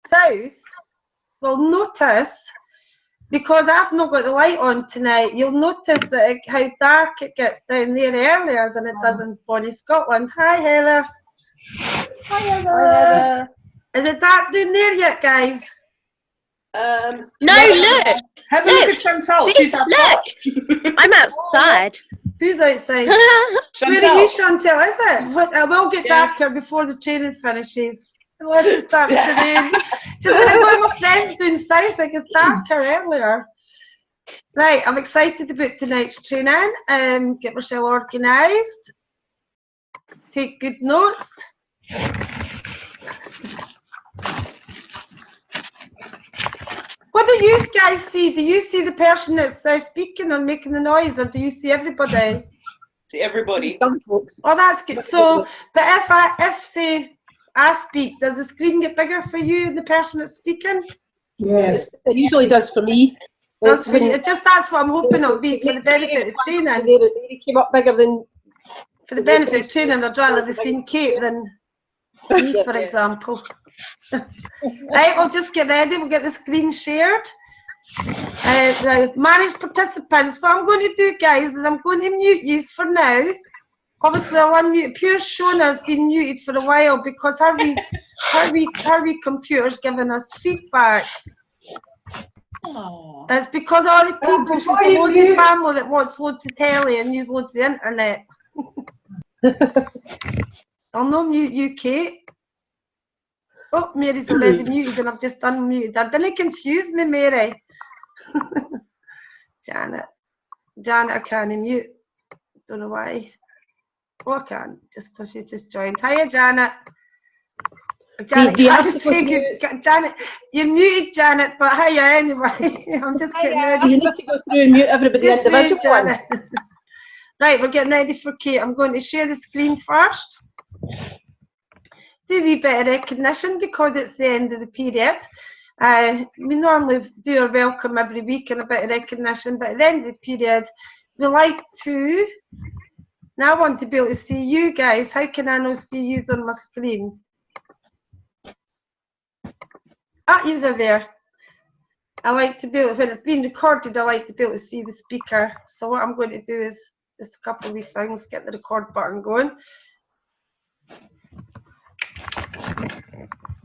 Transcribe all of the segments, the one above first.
south will notice, because I've not got the light on tonight, you'll notice that how dark it gets down there earlier than it does in Bonnie, Scotland. Hi, Heather. Hi, Heather. Is it dark down there yet, guys? No, look. Have a look at Chantal. See, She's outside. look. I'm outside. Who's outside? Chantal. Where are you, Chantal? Is it? What, it will get darker before the training finishes. Unless it starts to rain. Just when I go with my friends doing south, it gets darker earlier. Right, I'm excited about tonight's training. Get myself organised. Take good notes. What do you guys see? Do you see the person that's speaking or making the noise, or do you see everybody? See everybody. Oh, that's good. So, but if say I speak, does the screen get bigger for you and the person that's speaking? Yes, it usually does for me. That's for you. Just that's what I'm hoping it'll be for the benefit of training. It came up bigger than. For the benefit of training, I'd rather have seen Kate than me, for example. Right, we'll just get ready. We'll get the screen shared. Now, manage participants. What I'm going to do, guys, is I'm going to mute you for now. Obviously, I'll unmute. Pure Shona's been muted for a while because her wee computer's giving us feedback. Oh. It's because all the people, she's got loads of family that watch loads of telly and use loads of internet. I'll not mute you, Kate. Oh, Mary's already muted and I've just unmuted her. Didn't confuse me, Mary. Janet, I can't mute. Don't know why. Oh, I can't, just because she just joined. Hiya, Janet. Janet, Janet, you muted Janet, but hiya anyway. I'm just getting ready. You need to go through and mute everybody individually. Right, we're getting ready for Kate. I'm going to share the screen first. Do a wee bit of recognition because it's the end of the period. We normally do our welcome every week and a bit of recognition, but at the end of the period, we like to. Now I want to be able to see you guys. How can I not see you on my screen? Ah, you are there. I like to be able, when it's being recorded, I like to be able to see the speaker. So what I'm going to do is just a couple of wee things, get the record button going.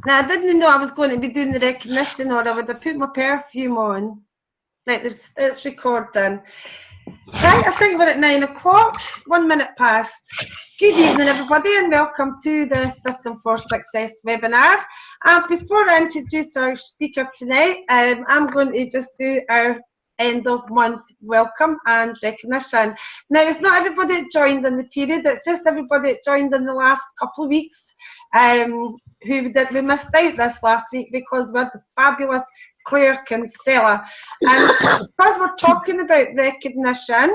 Now, I didn't know I was going to be doing the recognition, or I would have put my perfume on. Right, it's recording. Right, I think we're at 9 o'clock, 1 minute past. Good evening, everybody, and welcome to the System for Success webinar. Before I introduce our speaker tonight, I'm going to just do our end of month welcome and recognition. Now, it's not everybody that joined in the period, it's just everybody that joined in the last couple of weeks we missed out this last week because we had the fabulous Claire Kinsella. And because we're talking about recognition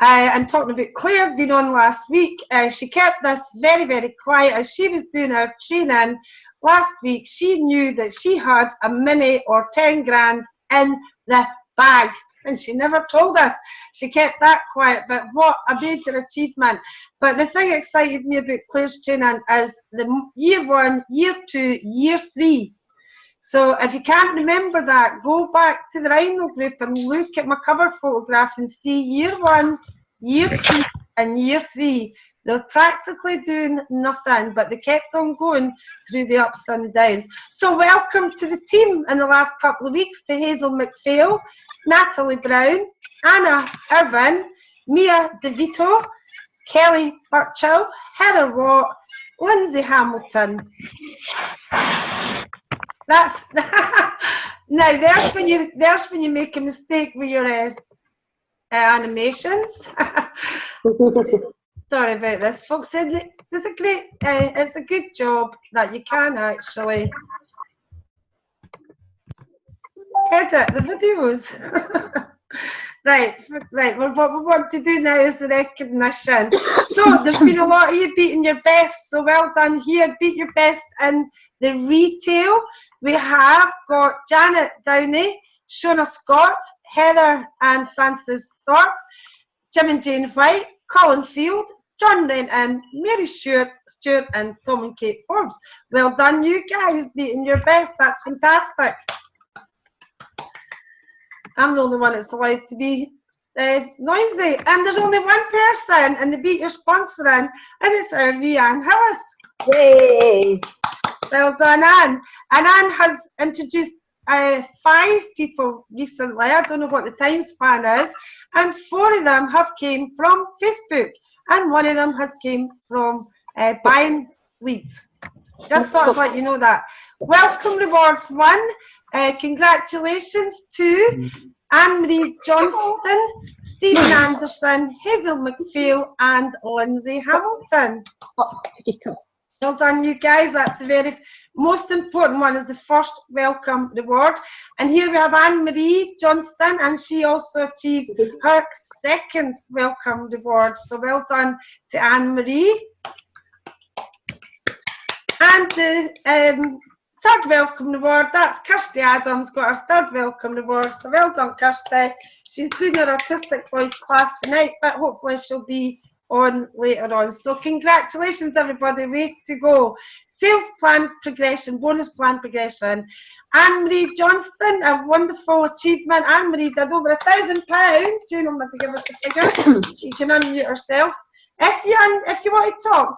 and talking about Claire being on last week, she kept this very, very quiet. As she was doing her training last week, she knew that she had a mini or 10 grand in the bag, and she never told us. She kept that quiet, but what a major achievement. But the thing that excited me about Claire's training is the year 1, year 2, year 3. So if you can't remember that, go back to the Rhino group and look at my cover photograph and see year 1, year 2 and year 3. They're practically doing nothing, but they kept on going through the ups and downs. So welcome to the team in the last couple of weeks to Hazel McPhail, Natalie Brown, Anna Irvin, Mia DeVito, Kelly Burchill, Heather Watt, Lindsay Hamilton. That's now there's when you make a mistake with your animations. Sorry about this, folks. It's a great, it's a good job that you can actually edit the videos. Right. What we want to do now is the recognition. So there's been a lot of you beating your best, so well done here. Beat your best in the retail. We have got Janet Downey, Shona Scott, Heather and Frances Thorpe, Jim and Jane White, Colin Field, John Renton, Mary Stewart, and Tom and Kate Forbes. Well done, you guys, beating your best. That's fantastic. I'm the only one that's allowed to be noisy, and there's only one person in the Beat Your sponsoring, and it's our wee Anne Hillis. Yay! Well done, Anne. And Anne has introduced 5 people recently. I don't know what the time span is, and 4 of them have came from Facebook, and 1 of them has came from buying leads. Just thought I'd let you know that. Welcome rewards 1. Congratulations to Anne-Marie Johnston, Stephen Anderson, Hazel McPhail, and Lindsay Hamilton. Oh, here you go. Well done, you guys. That's the very most important one, is the first welcome reward. And here we have Anne-Marie Johnston, and she also achieved her 2nd welcome reward. So well done to Anne-Marie. And the 3rd welcome reward, that's Kirsty Adams, got her 3rd welcome reward. So well done, Kirsty. She's doing her artistic voice class tonight, but hopefully she'll be on later on. So congratulations, everybody. Way to go. Sales plan progression, bonus plan progression. Anne-Marie Johnston, a wonderful achievement. Anne-Marie did over £1,000. Jane will have to give us a figure. She can unmute herself. If you want to talk,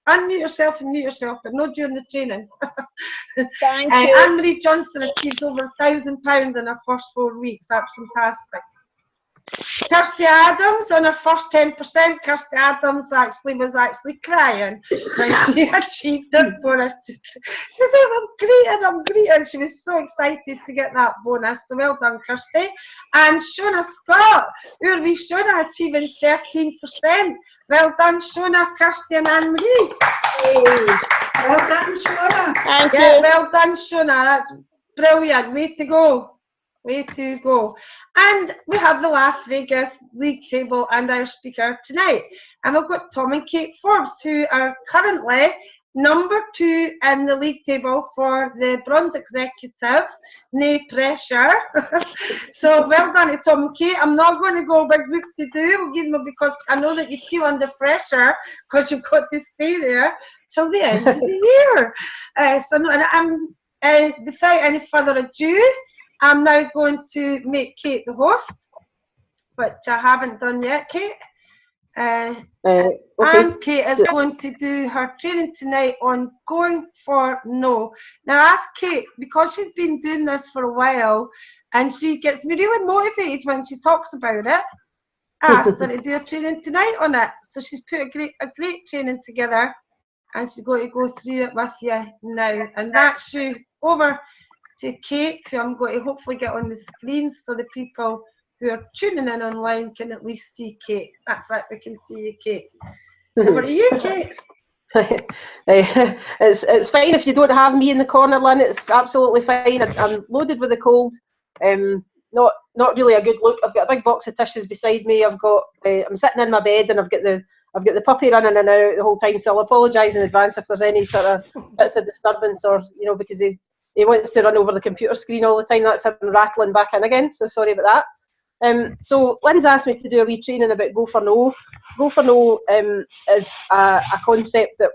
unmute yourself and mute yourself, but not during the training. Thank you. Anne-Marie Johnston achieved over £1,000 in her first 4 weeks. That's fantastic. Kirsty Adams on her first 10%. Kirsty Adams was actually crying when she achieved her bonus. She says, I'm greeting. She was so excited to get that bonus. So well done, Kirsty. And Shona Scott, who are we? Shona achieving 13%. Well done, Shona, Kirsty, and Anne-Marie. Well done, Shona. Thank Yeah, you. well done, Shona. That's brilliant. Way to go. Way to go. And we have the Las Vegas League table and our speaker tonight. And we've got Tom and Kate Forbes, who are currently number 2 in the league table for the bronze executives. No pressure. So well done to Tom and Kate. I'm not going to go big book to do, because I know that you feel under pressure because you've got to stay there till the end of the year. Without any further ado, I'm now going to make Kate the host, which I haven't done yet, Kate. Okay. And Kate is going to do her training tonight on going for no. Now ask Kate, because she's been doing this for a while, and she gets me really motivated when she talks about it. I asked her to do a training tonight on it. So she's put a great training together, and she's going to go through it with you now. And that's you over to Kate, who I'm going to hopefully get on the screen so the people who are tuning in online can at least see Kate. That's it, we can see you, Kate. Over to you, Kate. It's fine if you don't have me in the corner, Lynn. It's absolutely fine. I'm loaded with a cold. Not really a good look. I've got a big box of tissues beside me. I'm sitting in my bed, and I've got the puppy running in and out the whole time. So I'll apologise in advance if there's any sort of bits of disturbance, or because he wants to run over the computer screen all the time. That's him rattling back in again. So sorry about that. So Lynn's asked me to do a wee training about Go for No. Go for No is a concept that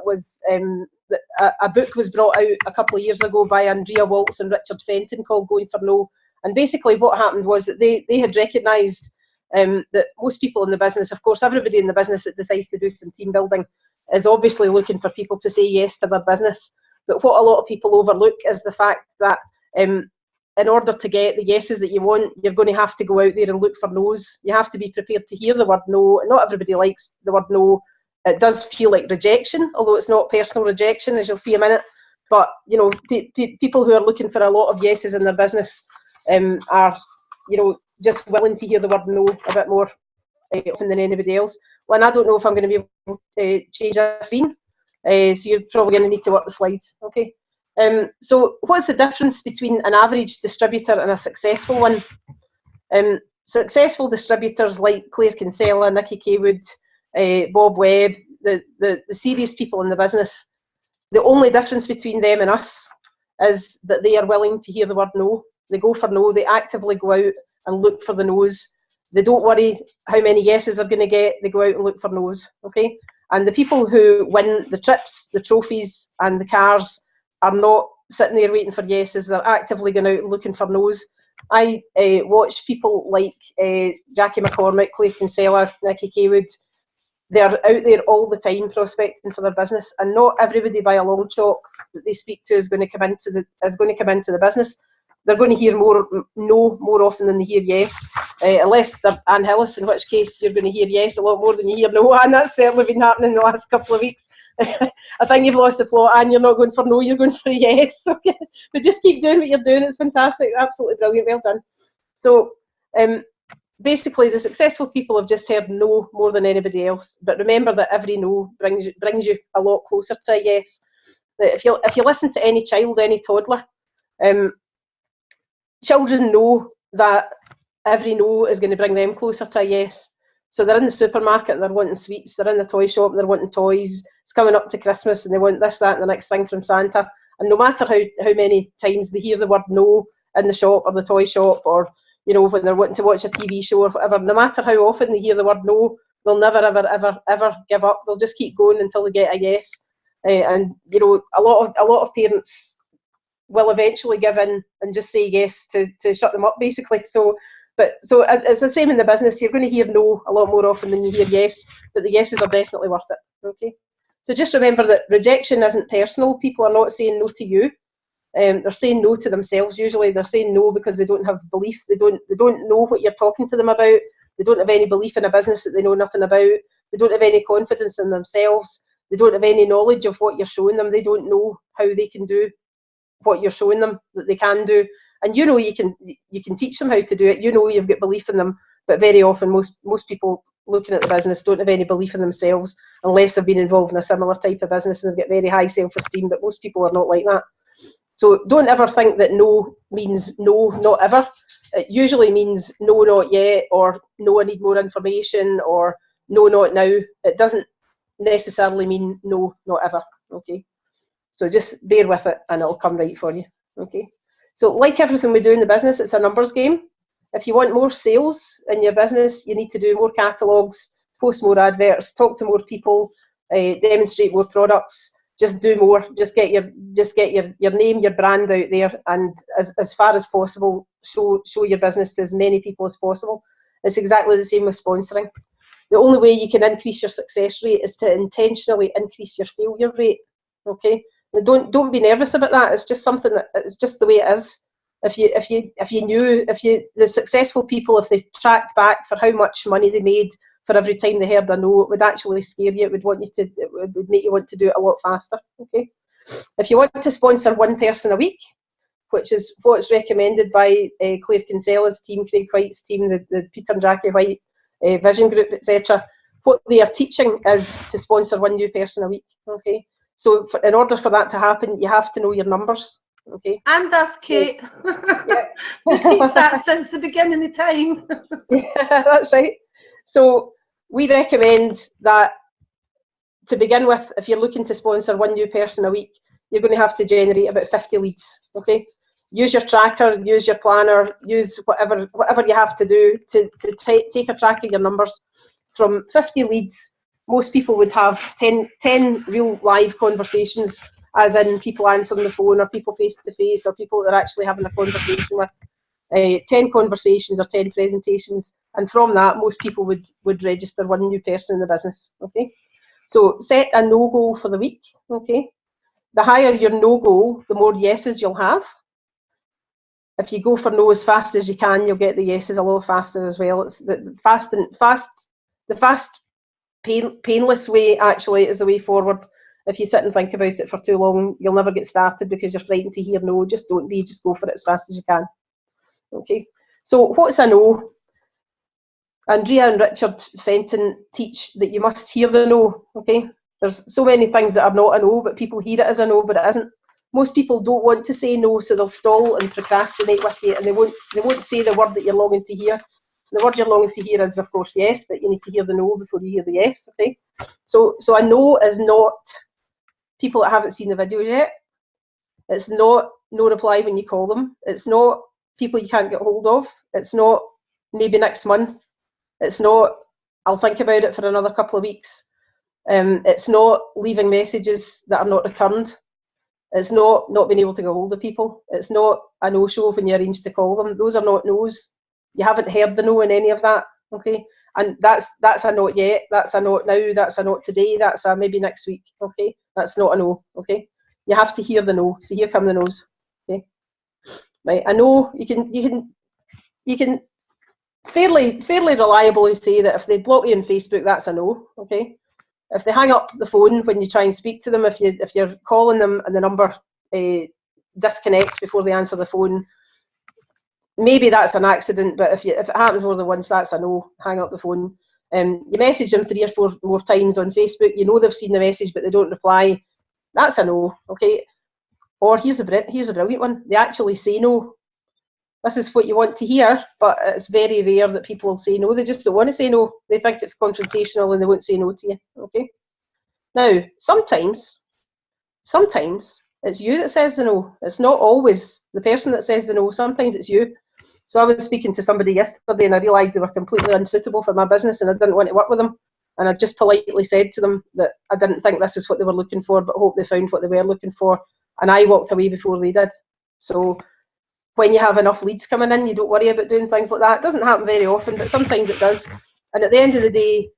was a book was brought out a couple of years ago by Andrea Waltz and Richard Fenton called Going for No. And basically what happened was that they had recognised that most people in the business, of course, everybody in the business that decides to do some team building is obviously looking for people to say yes to their business. But what a lot of people overlook is the fact that in order to get the yeses that you want, you're going to have to go out there and look for no's. You have to be prepared to hear the word no. Not everybody likes the word no. It does feel like rejection, although it's not personal rejection, as you'll see in a minute. But, people who are looking for a lot of yeses in their business are, just willing to hear the word no a bit more often than anybody else. Lynn, I don't know if I'm going to be able to change that screen. So you're probably going to need to work the slides. Okay. So what's the difference between an average distributor and a successful one? Successful distributors like Claire Kinsella, Nikki Kaywood, Bob Webb, the serious people in the business, the only difference between them and us is that they are willing to hear the word no. They go for no. They actively go out and look for the no's. They don't worry how many yeses they're going to get. They go out and look for no's. Okay, and the people who win the trips, the trophies, and the cars are not sitting there waiting for yeses. They're actively going out and looking for no's. I watch people like Jackie McCormick, Claire Kinsella, Nikki Kaywood. They're out there all the time prospecting for their business, and not everybody by a long chalk that they speak to is going to come into the business. They're going to hear more no more often than they hear yes, unless they're Anne Hillis, in which case you're going to hear yes a lot more than you hear no, and that's certainly been happening in the last couple of weeks. I think you've lost the plot, and you're not going for no, you're going for a yes. Okay, but just keep doing what you're doing. It's fantastic, absolutely brilliant, well done. So basically, the successful people have just heard no more than anybody else. But remember that every no brings you a lot closer to a yes. If you listen to any child, any toddler, children know that every no is going to bring them closer to a yes. So they're in the supermarket and they're wanting sweets. They're in the toy shop and they're wanting toys. It's coming up to Christmas and they want this, that, and the next thing from Santa. And no matter how many times they hear the word no in the shop or the toy shop, or when they're wanting to watch a TV show or whatever, no matter how often they hear the word no, they'll never, ever, ever, ever give up. They'll just keep going until they get a yes. And a lot of parents will eventually give in and just say yes to shut them up, basically. So it's the same in the business. You're going to hear no a lot more often than you hear yes, but the yeses are definitely worth it. Okay. So just remember that rejection isn't personal. People are not saying no to you. They're saying no to themselves. Usually they're saying no because they don't have belief. They don't know what you're talking to them about. They don't have any belief in a business that they know nothing about. They don't have any confidence in themselves. They don't have any knowledge of what you're showing them. They don't know how they can do what you're showing them that they can do. And you can teach them how to do it. You've got belief in them, but very often most people looking at the business don't have any belief in themselves unless they've been involved in a similar type of business and they've got very high self-esteem, but most people are not like that. So don't ever think that no means no, not ever. It usually means no, not yet, or no, I need more information, or no, not now. It doesn't necessarily mean no, not ever. Okay. So just bear with it and it'll come right for you. Okay. So like everything we do in the business, it's a numbers game. If you want more sales in your business, you need to do more catalogues, post more adverts, talk to more people, demonstrate more products. Just do more. Just get your name, your brand out there, and as far as possible, show your business to as many people as possible. It's exactly the same with sponsoring. The only way you can increase your success rate is to intentionally increase your failure rate. Okay, now don't be nervous about that. It's just something it's just the way it is. The successful people, if they tracked back for how much money they made for every time they heard a no, it would actually scare you. It would make you want to do it a lot faster. Okay. If you want to sponsor one person a week, which is what's recommended by Claire Kinsella's team, Craig White's team, the Peter and Jackie White Vision Group, etc., what they are teaching is to sponsor one new person a week. Okay. So in order for that to happen, you have to know your numbers. Okay. And us, Kate. Yeah. We teach that since the beginning of time. Yeah, that's right. So we recommend that to begin with, if you're looking to sponsor one new person a week, you're going to have to generate about 50 leads. Okay. Use your tracker, use your planner, use whatever you have to do to take a track of your numbers. From 50 leads, most people would have 10 real live conversations, as in people answering the phone, or people face to face, or people that are actually having a conversation with. 10 conversations or 10 presentations, and from that most people would register one new person in the business. Okay, so set a no goal for the week. Okay, the higher your no goal, the more yeses you'll have. If you go for no as fast as you can, you'll get the yeses a lot faster as well. It's the fast painless way actually is the way forward. If you sit and think about it for too long, you'll never get started because you're frightened to hear no. Just don't be, just go for it as fast as you can. Okay, so what's a no? Andrea and Richard Fenton teach that you must hear the no. Okay, there's so many things that are not a no, but people hear it as a no, but it isn't. Most people don't want to say no, so they'll stall and procrastinate with you, and they won't say the word that you're longing to hear. The word you're longing to hear is, of course, yes, but you need to hear the no before you hear the yes. Okay, so a no is not people that haven't seen the videos yet. It's not no reply when you call them. It's not people you can't get hold of. It's not maybe next month. It's not, I'll think about it for another couple of weeks. It's not leaving messages that are not returned. It's not being able to get hold of people. It's not a no-show when you arrange to call them. Those are not no's. You haven't heard the no in any of that, okay? And that's a not yet, that's a not now, that's a not today, that's a maybe next week, okay? That's not a no, okay? You have to hear the no. So here come the no's, okay? Right, a no, you can fairly reliably say that if they block you on Facebook, that's a no, okay? If they hang up the phone when you try and speak to them, if you're calling them and the number disconnects before they answer the phone, maybe that's an accident, but if it happens more than once, that's a no. Hang up the phone. You message them 3 or 4 more times on Facebook. You know they've seen the message, but they don't reply. That's a no. Okay. Or here's a brilliant one. They actually say no. This is what you want to hear, but it's very rare that people will say no. They just don't want to say no. They think it's confrontational and they won't say no to you. Okay. Now, sometimes it's you that says the no. It's not always the person that says the no. Sometimes it's you. So I was speaking to somebody yesterday and I realised they were completely unsuitable for my business and I didn't want to work with them. And I just politely said to them that I didn't think this is what they were looking for, but hope they found what they were looking for. And I walked away before they did. So when you have enough leads coming in, you don't worry about doing things like that. It doesn't happen very often, but sometimes it does. And at the end of the day,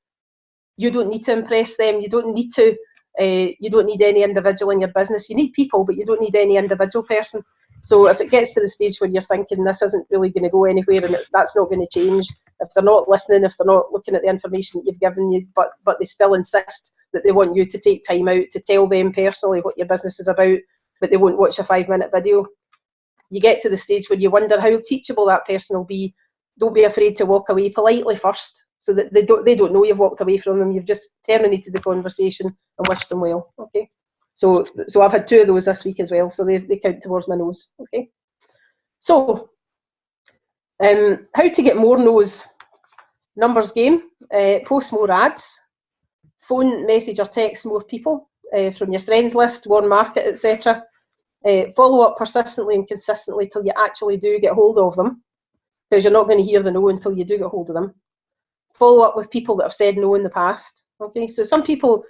you don't need to impress them. You don't need to. You don't need any individual in your business. You need people, but you don't need any individual person. So if it gets to the stage where you're thinking this isn't really going to go anywhere and that's not going to change, if they're not listening, if they're not looking at the information that you've given you, but they still insist that they want you to take time out to tell them personally what your business is about, but they won't watch a 5-minute video, you get to the stage where you wonder how teachable that person will be. Don't be afraid to walk away politely first, so that they don't know you've walked away from them. You've just terminated the conversation and wished them well. Okay. So I've had 2 of those this week as well, so they count towards my no's. Okay. So how to get more no's? Numbers game. Post more ads. Phone, message or text more people from your friends list, warm market, etc. Follow up persistently and consistently till you actually do get hold of them, because you're not going to hear the no until you do get hold of them. Follow up with people that have said no in the past. Okay, so some people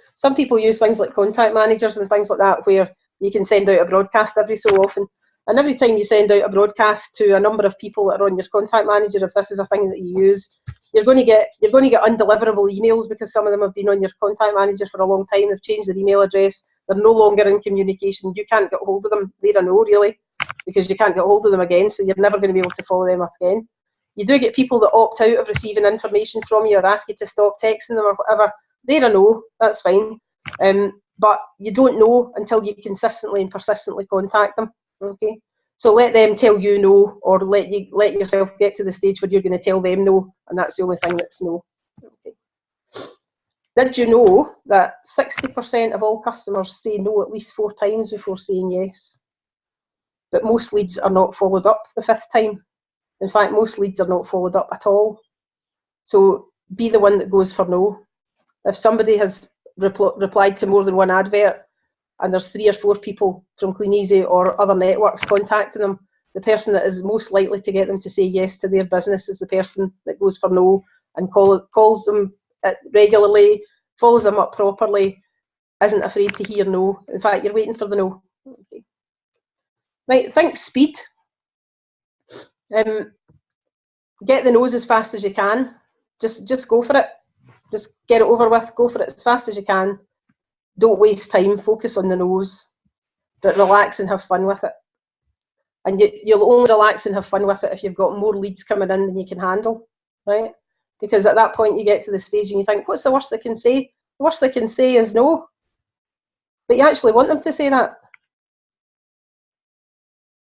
use things like contact managers and things like that, where you can send out a broadcast every so often, and every time you send out a broadcast to a number of people that are on your contact manager, if this is a thing that you use, you're going to get undeliverable emails, because some of them have been on your contact manager for a long time. They've changed their email address. They're no longer in communication. You can't get hold of them. They're a no, really, because you can't get hold of them again, so you're never going to be able to follow them up again. You do get people that opt out of receiving information from you or ask you to stop texting them or whatever. They're a no, that's fine. But you don't know until you consistently and persistently contact them. Okay, so let them tell you no, or let yourself get to the stage where you're going to tell them no, and that's the only thing that's no. Okay. Did you know that 60% of all customers say no at least 4 times before saying yes? But most leads are not followed up the 5th time. In fact, most leads are not followed up at all. So be the one that goes for no. If somebody has replied to more than one advert and there's 3 or 4 people from CleanEasy or other networks contacting them, the person that is most likely to get them to say yes to their business is the person that goes for no and calls them regularly, follows them up properly, isn't afraid to hear no. In fact, you're waiting for the no. Okay. Right, think speed. Get the no's as fast as you can. Just go for it. Just get it over with. Go for it as fast as you can. Don't waste time. Focus on the no's, but relax and have fun with it. And you'll only relax and have fun with it if you've got more leads coming in than you can handle, right? Because at that point you get to the stage and you think, what's the worst they can say? The worst they can say is no. But you actually want them to say that.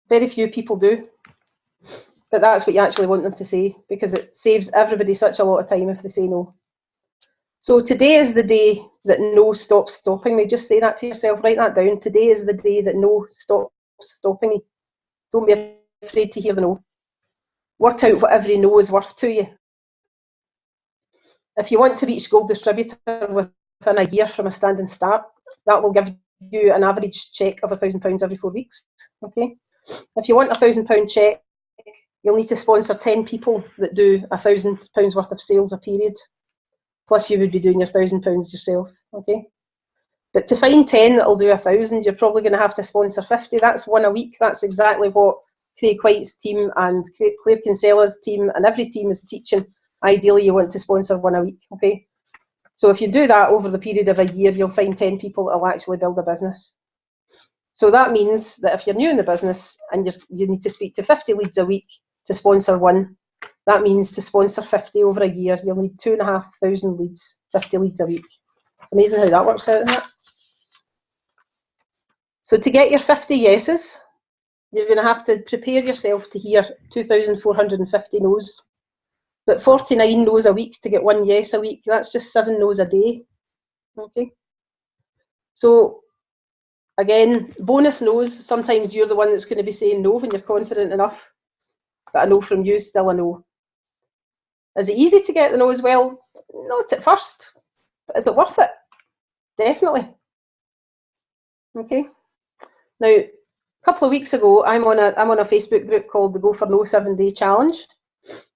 Very few people do. But that's what you actually want them to say, because it saves everybody such a lot of time if they say no. So today is the day that no stops stopping me. Just say that to yourself, write that down. Today is the day that no stops stopping me. Don't be afraid to hear the no. Work out what every no is worth to you. If you want to reach Gold Distributor within a year from a standing start, that will give you an average cheque of £1,000 every 4 weeks. Okay. If you want a £1,000 cheque, you'll need to sponsor 10 people that do £1,000 worth of sales a period. Plus you would be doing your £1,000 yourself, okay? But to find 10 that'll do 1,000, you're probably going to have to sponsor 50. That's one a week. That's exactly what Craig White's team and Claire Kinsella's team and every team is teaching. Ideally, you want to sponsor one a week, okay? So if you do that over the period of a year, you'll find 10 people that will actually build a business. So that means that if you're new in the business and you need to speak to 50 leads a week to sponsor one, that means to sponsor 50 over a year, you'll need 2,500 leads, 50 leads a week. It's amazing how that works out, isn't it? So to get your 50 yeses, you're going to have to prepare yourself to hear 2,450 no's. But 49 no's a week to get one yes a week, that's just 7 no's a day. Okay. So again, bonus no's, sometimes you're the one that's going to be saying no when you're confident enough. But a no from you is still a no. Is it easy to get the no as well? Not at first. But is it worth it? Definitely. Okay. Now, a couple of weeks ago, I'm on a Facebook group called the Go for No 7-Day Challenge.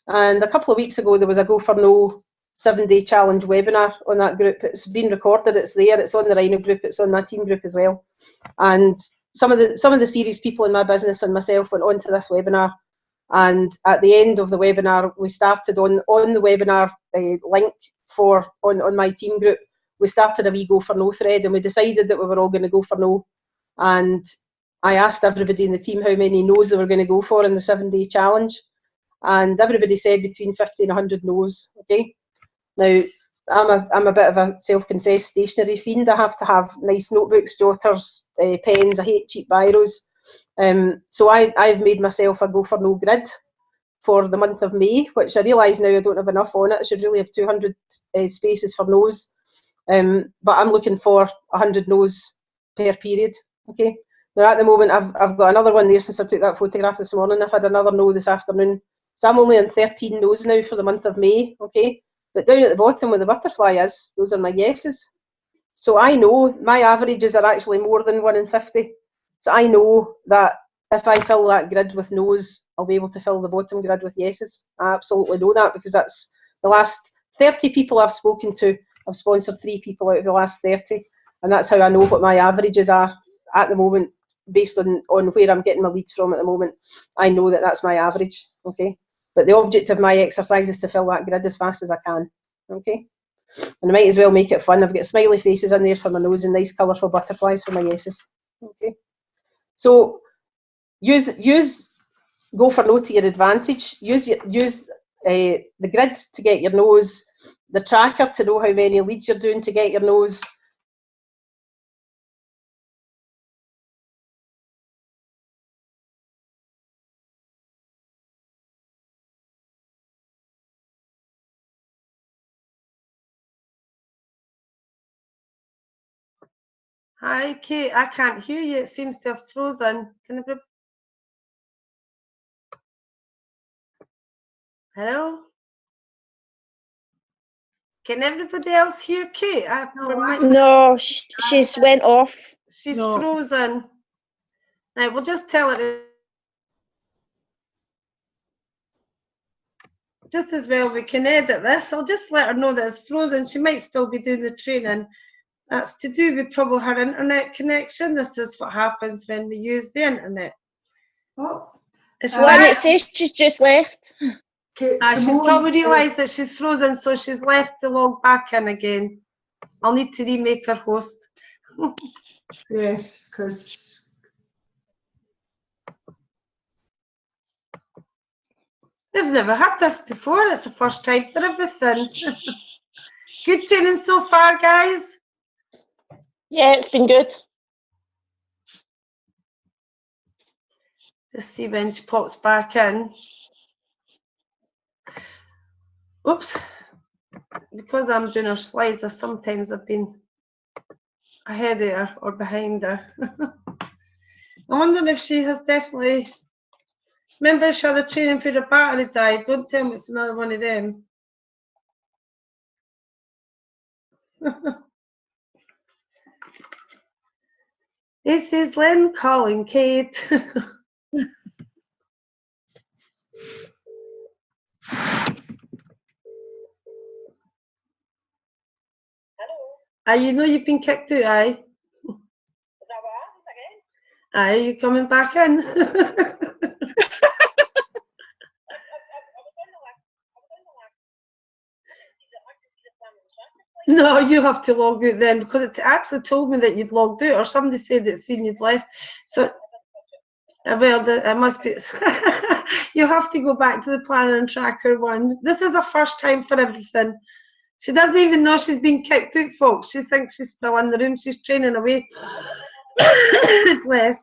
And a couple of weeks ago, there was a Go for No 7-Day Challenge webinar on that group. It's been recorded, it's there, it's on the Rhino group, it's on my team group as well. And some of the serious people in my business and myself went on to this webinar. And at the end of the webinar, we started on the webinar link on my team group, we started a wee Go for No thread, and we decided that we were all going to go for no. And I asked everybody in the team how many no's they were going to go for in the 7-day challenge. And everybody said between 50 and 100 no's, okay? Now, I'm a bit of a self-confessed stationery fiend. I have to have nice notebooks, jotters, pens. I hate cheap biros. So I've made myself a Go for No grid for the month of May, which I realise now I don't have enough on it. I should really have 200 spaces for no's. But I'm looking for 100 no's per period, okay? Now at the moment I've got another one there since I took that photograph this morning. I've had another no this afternoon. So I'm only on 13 no's now for the month of May, okay? But down at the bottom where the butterfly is, those are my yeses. So I know my averages are actually more than 1 in 50. So I know that if I fill that grid with no's, I'll be able to fill the bottom grid with yeses. I absolutely know that because that's the last 30 people I've spoken to. I've sponsored 3 people out of the last 30. And that's how I know what my averages are at the moment, based on where I'm getting my leads from at the moment. I know that that's my average, okay? But the object of my exercise is to fill that grid as fast as I can, okay? And I might as well make it fun. I've got smiley faces in there for my nose and nice colourful butterflies for my yeses, okay? So use Go for No to your advantage. Use the grid to get your no's, the tracker to know how many leads you're doing to get your no's. Hi, Kate. I can't hear you. It seems to have frozen. Hello? Can everybody else hear Kate? No, she's went off. She's frozen. Right, we'll just tell her. Just as well we can edit this. I'll just let her know that it's frozen. She might still be doing the training. That's to do with probably her internet connection. This is what happens when we use the internet. Oh, It says she's just left. She's probably realised that she's frozen, so she's left to log back in again. I'll need to remake her host. Yes, because we've never had this before. It's the first time for everything. Good tuning so far, guys. Yeah, it's been good. Just see when she pops back in. Oops. Because I'm doing her slides, sometimes I've been ahead of her or behind her. I'm wondering if she has definitely... Remember, she had a training for the battery died. Don't tell me it's another one of them. This is Lynn calling, Kate. Aye, you know you've been kicked out, aye? Aye, you coming back in? No, you have to log out then, because it actually told me that you'd logged out, or somebody said that seen you'd left. So, well, it must be. You have to go back to the planner and tracker one. This is a first time for everything. She doesn't even know she's been kicked out, folks. She thinks she's still in the room. She's training away. Bless.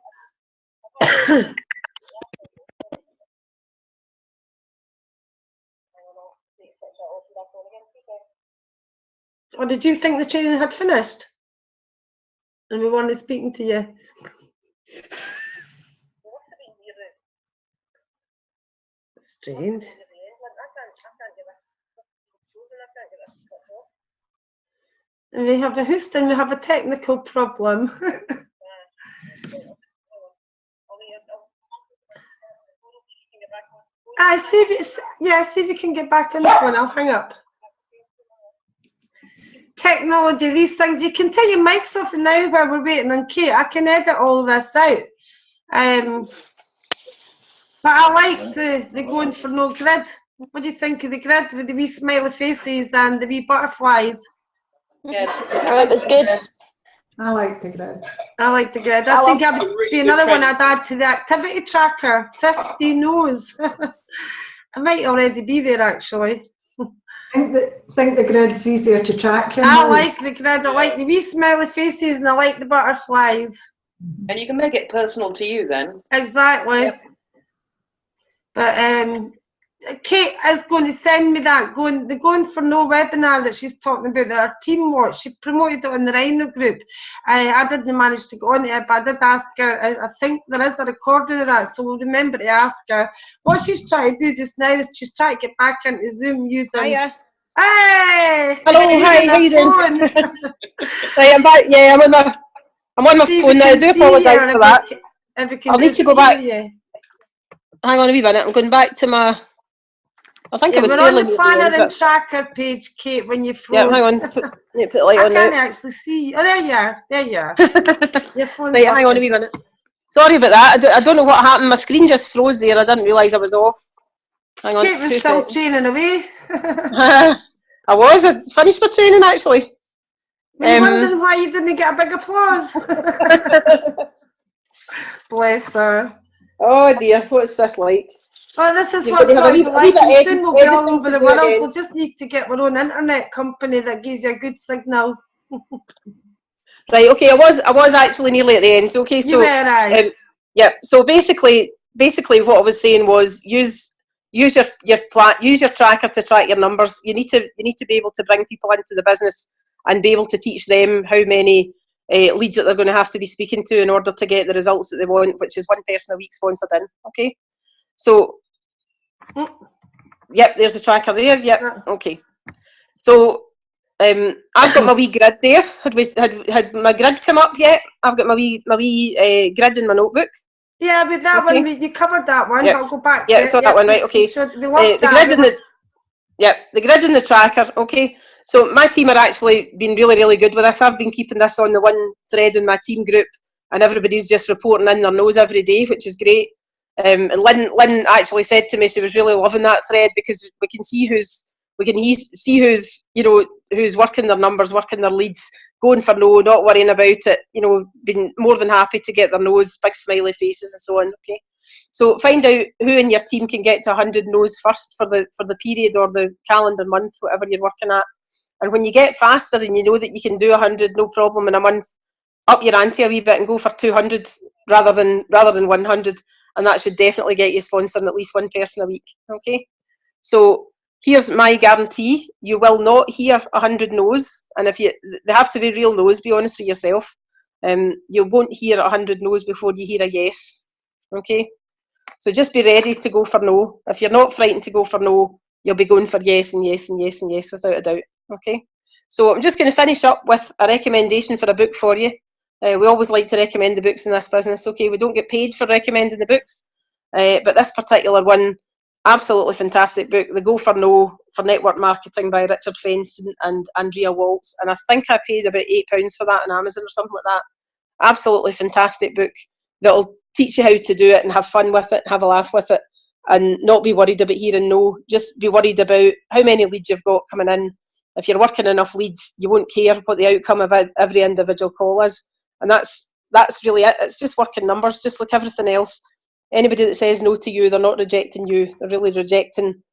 Or did you think the training had finished? And we wanted speaking to you? Strange. And we have a Houston, we have a technical problem. See if you can get back on the phone. I'll hang up. Technology, these things, you can tell your mic's off now while we're waiting on Kate. I can edit all this out. But I like the going for no grid. What do you think of the grid with the wee smiley faces and the wee butterflies? Good. Oh, it was good. I like the grid. I like the grid. I think that would be another one I'd add to the activity tracker. 50 no's. I might already be there actually. I think the grid's easier to track. I like the grid. I like the wee smiley faces and I like the butterflies. And you can make it personal to you then. Exactly. Yep. But Kate is going to send me that the Going for No webinar that she's talking about, that our team watched. She promoted it on the Rhino group. I didn't manage to go on it, but I did ask her. I think there is a recording of that, so we'll remember to ask her. What she's trying to do just now is she's trying to get back into Zoom using. Hiya. Hey! Hello, hi, how you doing? Right, I'm back. Yeah, I'm on my phone now. I do apologise for that. I'll need to go back. Hang on a wee minute. I'm going back to my. I think it was we're fairly on the planner near and tracker page, Kate, when you froze. Yeah, hang on. Put the light I on can't now. actually see. Oh, there you are. There you are. Your phone's Right, hang on a wee minute. Sorry about that. I don't know what happened. My screen just froze there. I didn't realise I was off. Hang on. Kate was 2 still seconds. training away. I was. I finished my training actually. I'm wondering why you didn't get a big applause. Bless her. Oh dear, what's this like? Well, this is You've what's got to have a going to be wee like. bit And soon we'll be all editing over to the do world. again. We'll just need to get our own internet company that gives you a good signal. Right. Okay. I was actually nearly at the end. Okay. So. You were right. Yeah. So basically, what I was saying was use your tracker to track your numbers. You need to be able to bring people into the business and be able to teach them how many leads that they're going to have to be speaking to in order to get the results that they want, which is one person a week sponsored in. Okay. So. Yep. There's the tracker there. Yep. Okay. So. I've got my wee grid there. Had my grid come up yet? I've got my wee grid in my notebook. Yeah, but that Okay. one, you covered that one. Yep. I'll go back. Yeah, so that one, right? Okay. The grid in the grid in the tracker. Okay. So my team are actually been really good with this. I've been keeping this on the one thread in my team group, and everybody's just reporting in their nose every day, which is great. And Lynn actually said to me she was really loving that thread because we can see who's who's working their numbers, working their leads, going for no, not worrying about it, being more than happy to get their no's, big smiley faces and so on. Okay, so find out who in your team can get to 100 no's first for the period or the calendar month, whatever you're working at. And when you get faster and you know that you can do 100 no problem in a month, up your ante a wee bit and go for 200 rather than 100, and that should definitely get you sponsoring at least one person a week. Okay, so here's my guarantee: you will not hear 100 no's, and they have to be real no's. Be honest with yourself. You won't hear 100 no's before you hear a yes. Okay, so just be ready to go for no. If you're not frightened to go for no, you'll be going for yes and yes and yes and yes without a doubt. Okay, so I'm just going to finish up with a recommendation for a book for you. We always like to recommend the books in this business. Okay, we don't get paid for recommending the books, but this particular one, Absolutely fantastic book. The Go for No for Network Marketing by Richard Fenson and Andrea Waltz. And I think I paid about £8 for that on Amazon or something like that. Absolutely fantastic book that'll teach you how to do it and have fun with it, have a laugh with it, and not be worried about hearing no. Just be worried about how many leads you've got coming in. If you're working enough leads, you won't care what the outcome of every individual call is. And that's really it. It's just working numbers, just like everything else. Anybody that says no to you, they're not rejecting you. They're really rejecting,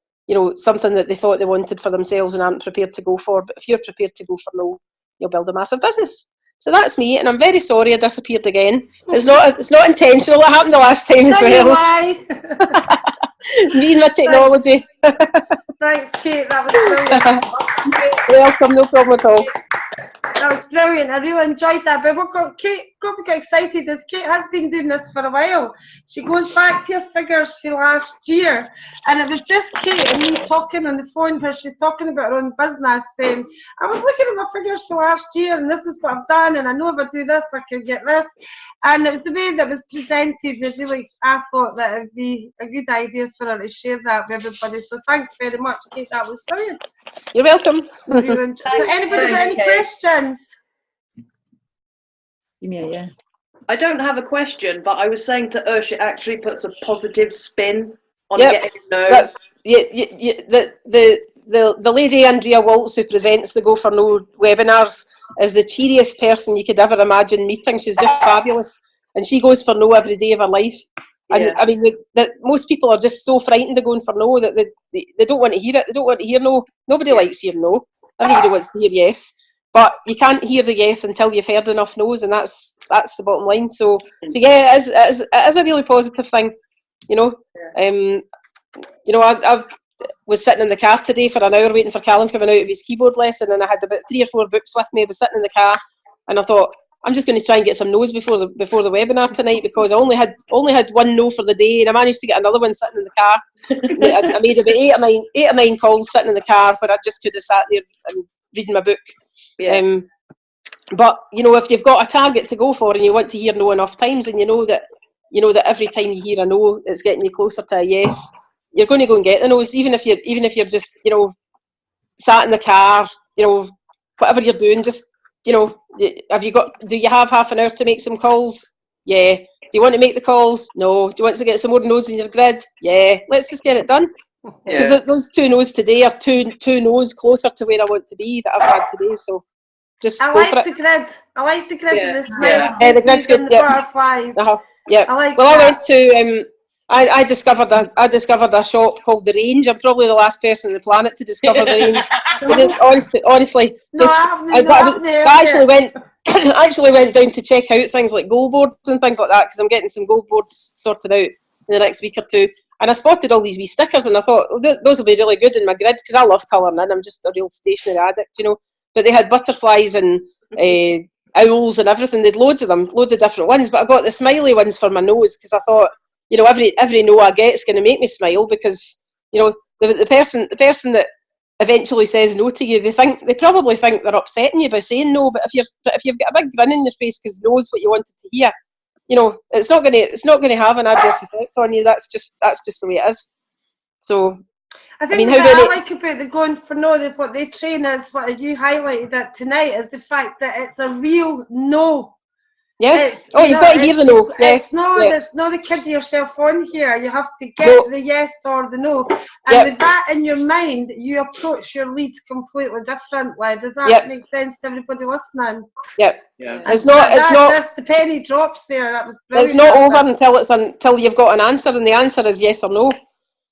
something that they thought they wanted for themselves and aren't prepared to go for. But if you're prepared to go for no, you'll build a massive business. So that's me, and I'm very sorry I disappeared again. It's not intentional. It happened the last time as well. Why? Me and my technology. Thanks, Kate. That was brilliant. Welcome, no problem at all. That was brilliant. I really enjoyed that. But Kate got excited as Kate has been doing this for a while. She goes back to her figures for last year, and it was just Kate and me talking on the phone where she's talking about her own business, saying, I was looking at my figures for last year, and this is what I've done, and I know if I do this, I can get this. And it was the way that was presented that really, I thought that it would be a good idea for her to share that with everybody. So thanks very much, Kate. That was brilliant. You're welcome. So anybody got any questions? Yeah. I don't have a question, but I was saying to Ursh, it actually puts a positive spin on Yep. getting no. That's the lady Andrea Waltz who presents the Go for No webinars is the cheeriest person you could ever imagine meeting. She's just fabulous, and she goes for no every day of her life. And Yeah. I mean, that most people are just so frightened of going for no that they don't want to hear it. They don't want to hear no. Nobody likes hearing no. Everybody wants to hear yes. But you can't hear the yes until you've heard enough no's, and that's the bottom line. So yeah, it is a really positive thing, I was sitting in the car today for an hour waiting for Callum coming out of his keyboard lesson, and I had about 3 or 4 books with me. I was sitting in the car, and I thought, I'm just going to try and get some no's before the webinar tonight, because I only had 1 no for the day, and I managed to get another one sitting in the car. I made about 8 or 9 calls sitting in the car where I just could have sat there and reading my book. Yeah. But if you've got a target to go for and you want to hear no enough times, and you know that every time you hear a no, it's getting you closer to a yes, you're going to go and get the no's, even if you're just sat in the car, whatever you're doing, just do you have half an hour to make some calls? Yeah. Do you want to make the calls? No. Do you want to get some more no's in your grid? Yeah. Let's just get it done. Because those 2 no's today are two no's closer to where I want to be that I've had today. So just I go for like it. the grid. I like the grid with the smile. Yeah, the grid's good. And the butterflies. Yeah. I like Well, that. I went to I discovered a shop called The Range. I'm probably the last person on the planet to discover The Range. But honestly, No, just I actually went down to check out things like goal boards and things like that, because I'm getting some goal boards sorted out in the next week or 2. And I spotted all these wee stickers, and I thought, those will be really good in my grid, because I love colouring in. I'm just a real stationary addict, But they had butterflies and owls and everything. They'd loads of them, loads of different ones. But I got the smiley ones for my nose, because I thought, every no I get is going to make me smile, because the person that eventually says no to you, they probably think they're upsetting you by saying no. But if you've got a big grin in your face because knows what you wanted to hear, it's not going to have an adverse effect on you. That's just the way it is. So I think what I like about the going for no, what they train is, what you highlighted that tonight, is the fact that it's a real no. Yeah. You've got to hear the no. Yeah. It's not the kidding yourself on here. You have to get the yes or the no. And with that in your mind, you approach your leads completely differently. Does that make sense to everybody listening? Yeah. It's not. That's the penny drops there. That was brilliant. It's not over until you've got an answer, and the answer is yes or no.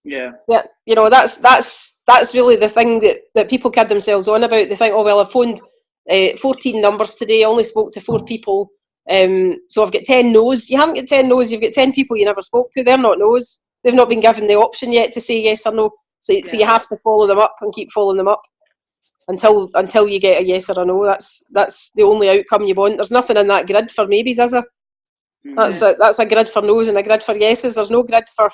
Yeah. Yeah. That's really the thing that people kid themselves on about. They think, oh well, I phoned 14 numbers today. I only spoke to 4 people. So I've got 10 no's. You haven't got 10 no's. You've got 10 people you never spoke to. They're not no's. They've not been given the option yet to say yes or no. So you have to follow them up and keep following them up until you get a yes or a no. That's the only outcome you want. There's nothing in that grid for maybes, is there? That's a grid for no's and a grid for yeses. There's no grid for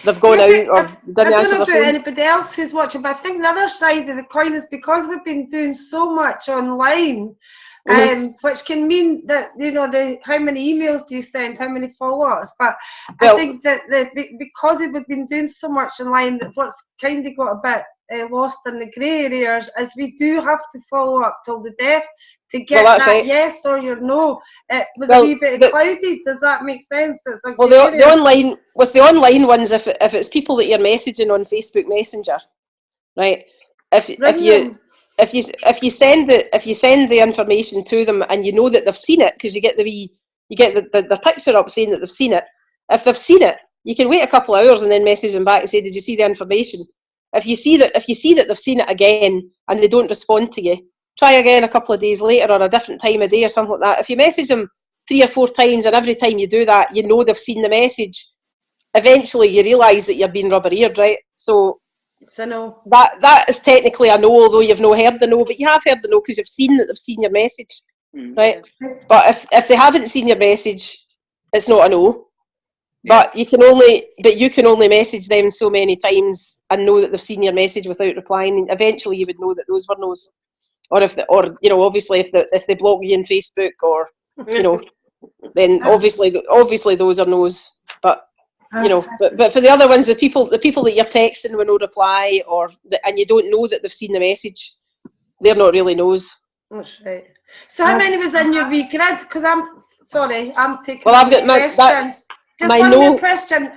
they've gone out or didn't answer the phone. I don't know about anybody else who's watching, but I think the other side of the coin is, because we've been doing so much online, which can mean that, you know, how many emails do you send, how many follow-ups. But Well- I think that because we've been doing so much online, what's kind of got a bit lost in the grey areas is we do have to follow up till the death to get Well, that's that right. yes or your no. It was Well, a wee bit cloudy. Does that make sense? It's a Well, grey the area. online, with the online ones, if it's people that you're messaging on Facebook Messenger, right? If you send the information to them and you know that they've seen it, because you get the picture up saying that they've seen it. If they've seen it, you can wait a couple of hours and then message them back and say, "Did you see the information?" If you see that they've seen it again and they don't respond to you, try again a couple of days later or a different time of day or something like that. If you message them 3 or 4 times and every time you do that, you know they've seen the message, eventually you realise that you're being rubber-eared, right? So So no. that is technically a no, although you've not heard the no, but you have heard the no because you've seen that they've seen your message, right? But if they haven't seen your message, it's not a no. But you can only message them so many times and know that they've seen your message without replying. Eventually, you would know that those were no's, or obviously if they block you on Facebook or then obviously those are no's. But but for the other ones, the people that you're texting with no reply and you don't know that they've seen the message, they're not really no's. That's right. So how many was in your wee grid? Because I'm taking. Well, I've got questions. Just my one no. more question.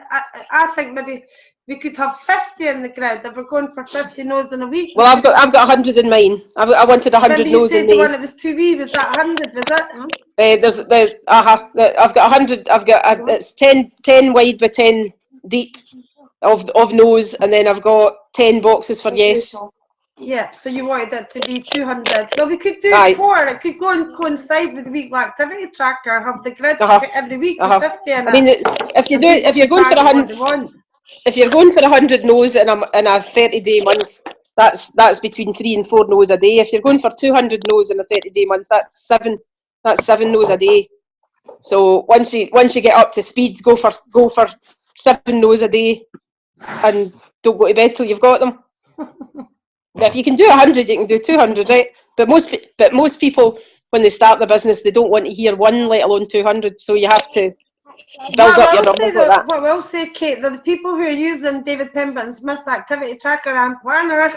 I think maybe we could have 50 in the grid if we're going for 50 no's in a week. Well, I've got 100 in mine. I wanted 100 no's in the me. one that was too wee, was that 100? Was it? I've got 100. It's 10 wide by 10 deep of no's, and then I've got 10 boxes for yes. Yeah, so you wanted it to be 200. Well, we could do Aye. 4. It could go and coincide with the weekly activity tracker. Have the grid every week with 50 in it. I mean, if you're going for 100, if you're going for 100 no's in a 30-day month, that's between 3 and 4 no's a day. If you're going for 200 no's in a 30-day month, that's 7 no's a day. So once you get up to speed, go for 7 no's a day, and don't go to bed till you've got them. But if you can do 100, you can do 200, right? But most people, when they start the business, they don't want to hear 1, let alone 200. So you have to build up your numbers like that. What I will say, Kate, the people who are using David Pemberton Smith's activity tracker and planner,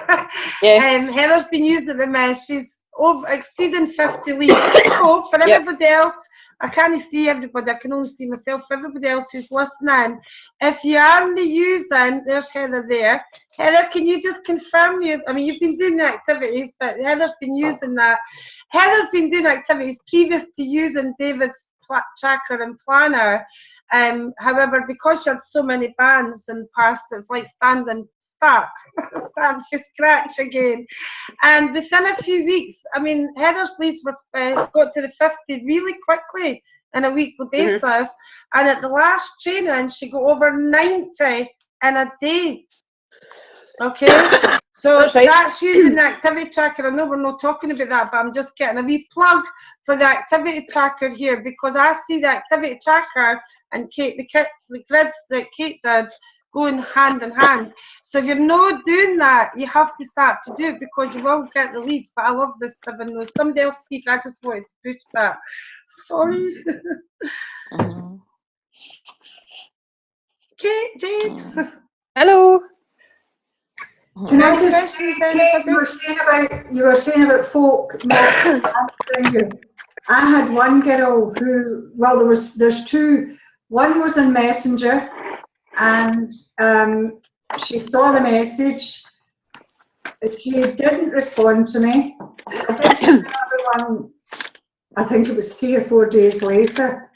Heather's been using it with me. She's exceeding 50 leads. So for everybody else, I can't see everybody, I can only see myself. For everybody else who's listening, if you aren't using, there's Heather there. Heather, can you just confirm you've been doing the activities, but Heather's been using that. Heather's been doing activities previous to using David's tracker and planner. However, because she had so many bands in the past, it's like stand from scratch again. And within a few weeks, Heather's leads were got to the 50 really quickly on a weekly basis. And at the last training, she got over 90 in a day. Okay, so that's using the activity tracker. I know we're not talking about that, but I'm just getting a wee plug for the activity tracker here, because I see the activity tracker and Kate, the grid that Kate did, going hand in hand. So if you're not doing that, you have to start to do it, because you will get the leads. But I love this 7 no's. Somebody else speak. I just wanted to push that. Sorry. Kate, Jade. Hello. Can I just say, Kate, you were saying about folk not answering you. I had one girl who, well, there's 2. One was in Messenger, and she saw the message. She didn't respond to me. I did another one, I think it was 3 or 4 days later.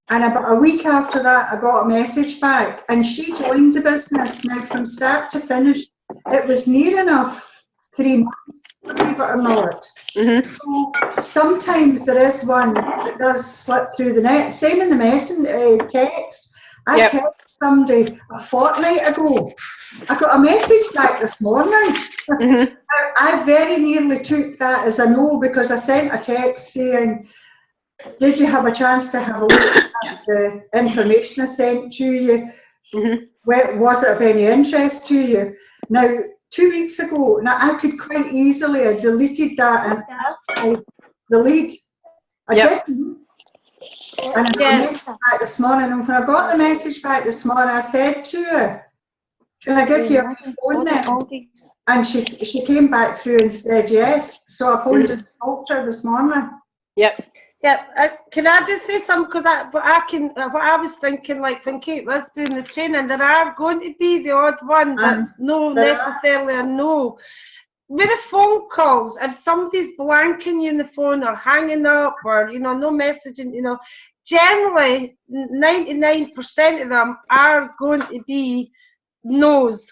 And about a week after that, I got a message back, and she joined the business. Now, from start to finish, it was near enough 3 months, believe it or not. So sometimes there is one that does slip through the net. Same in the text. I texted somebody a fortnight ago. I got a message back this morning. I very nearly took that as a no, because I sent a text saying, did you have a chance to have a look at the information I sent to you? Was it of any interest to you? Now, 2 weeks ago, now I could quite easily have deleted that and the lead. I Yep. didn't. And I got a message back this morning, and when I got the message back this morning, I said to her, "Can I give you a phone then?" And she came back through and said yes. So I phoned and spoke to her this morning. Yep. Yeah, can I just say something? Because what I was thinking, like when Kate was doing the training, there are going to be the odd one that's no necessarily a no. With the phone calls, if somebody's blanking you on the phone or hanging up or, you know, no messaging, you know, generally 99% of them are going to be no's.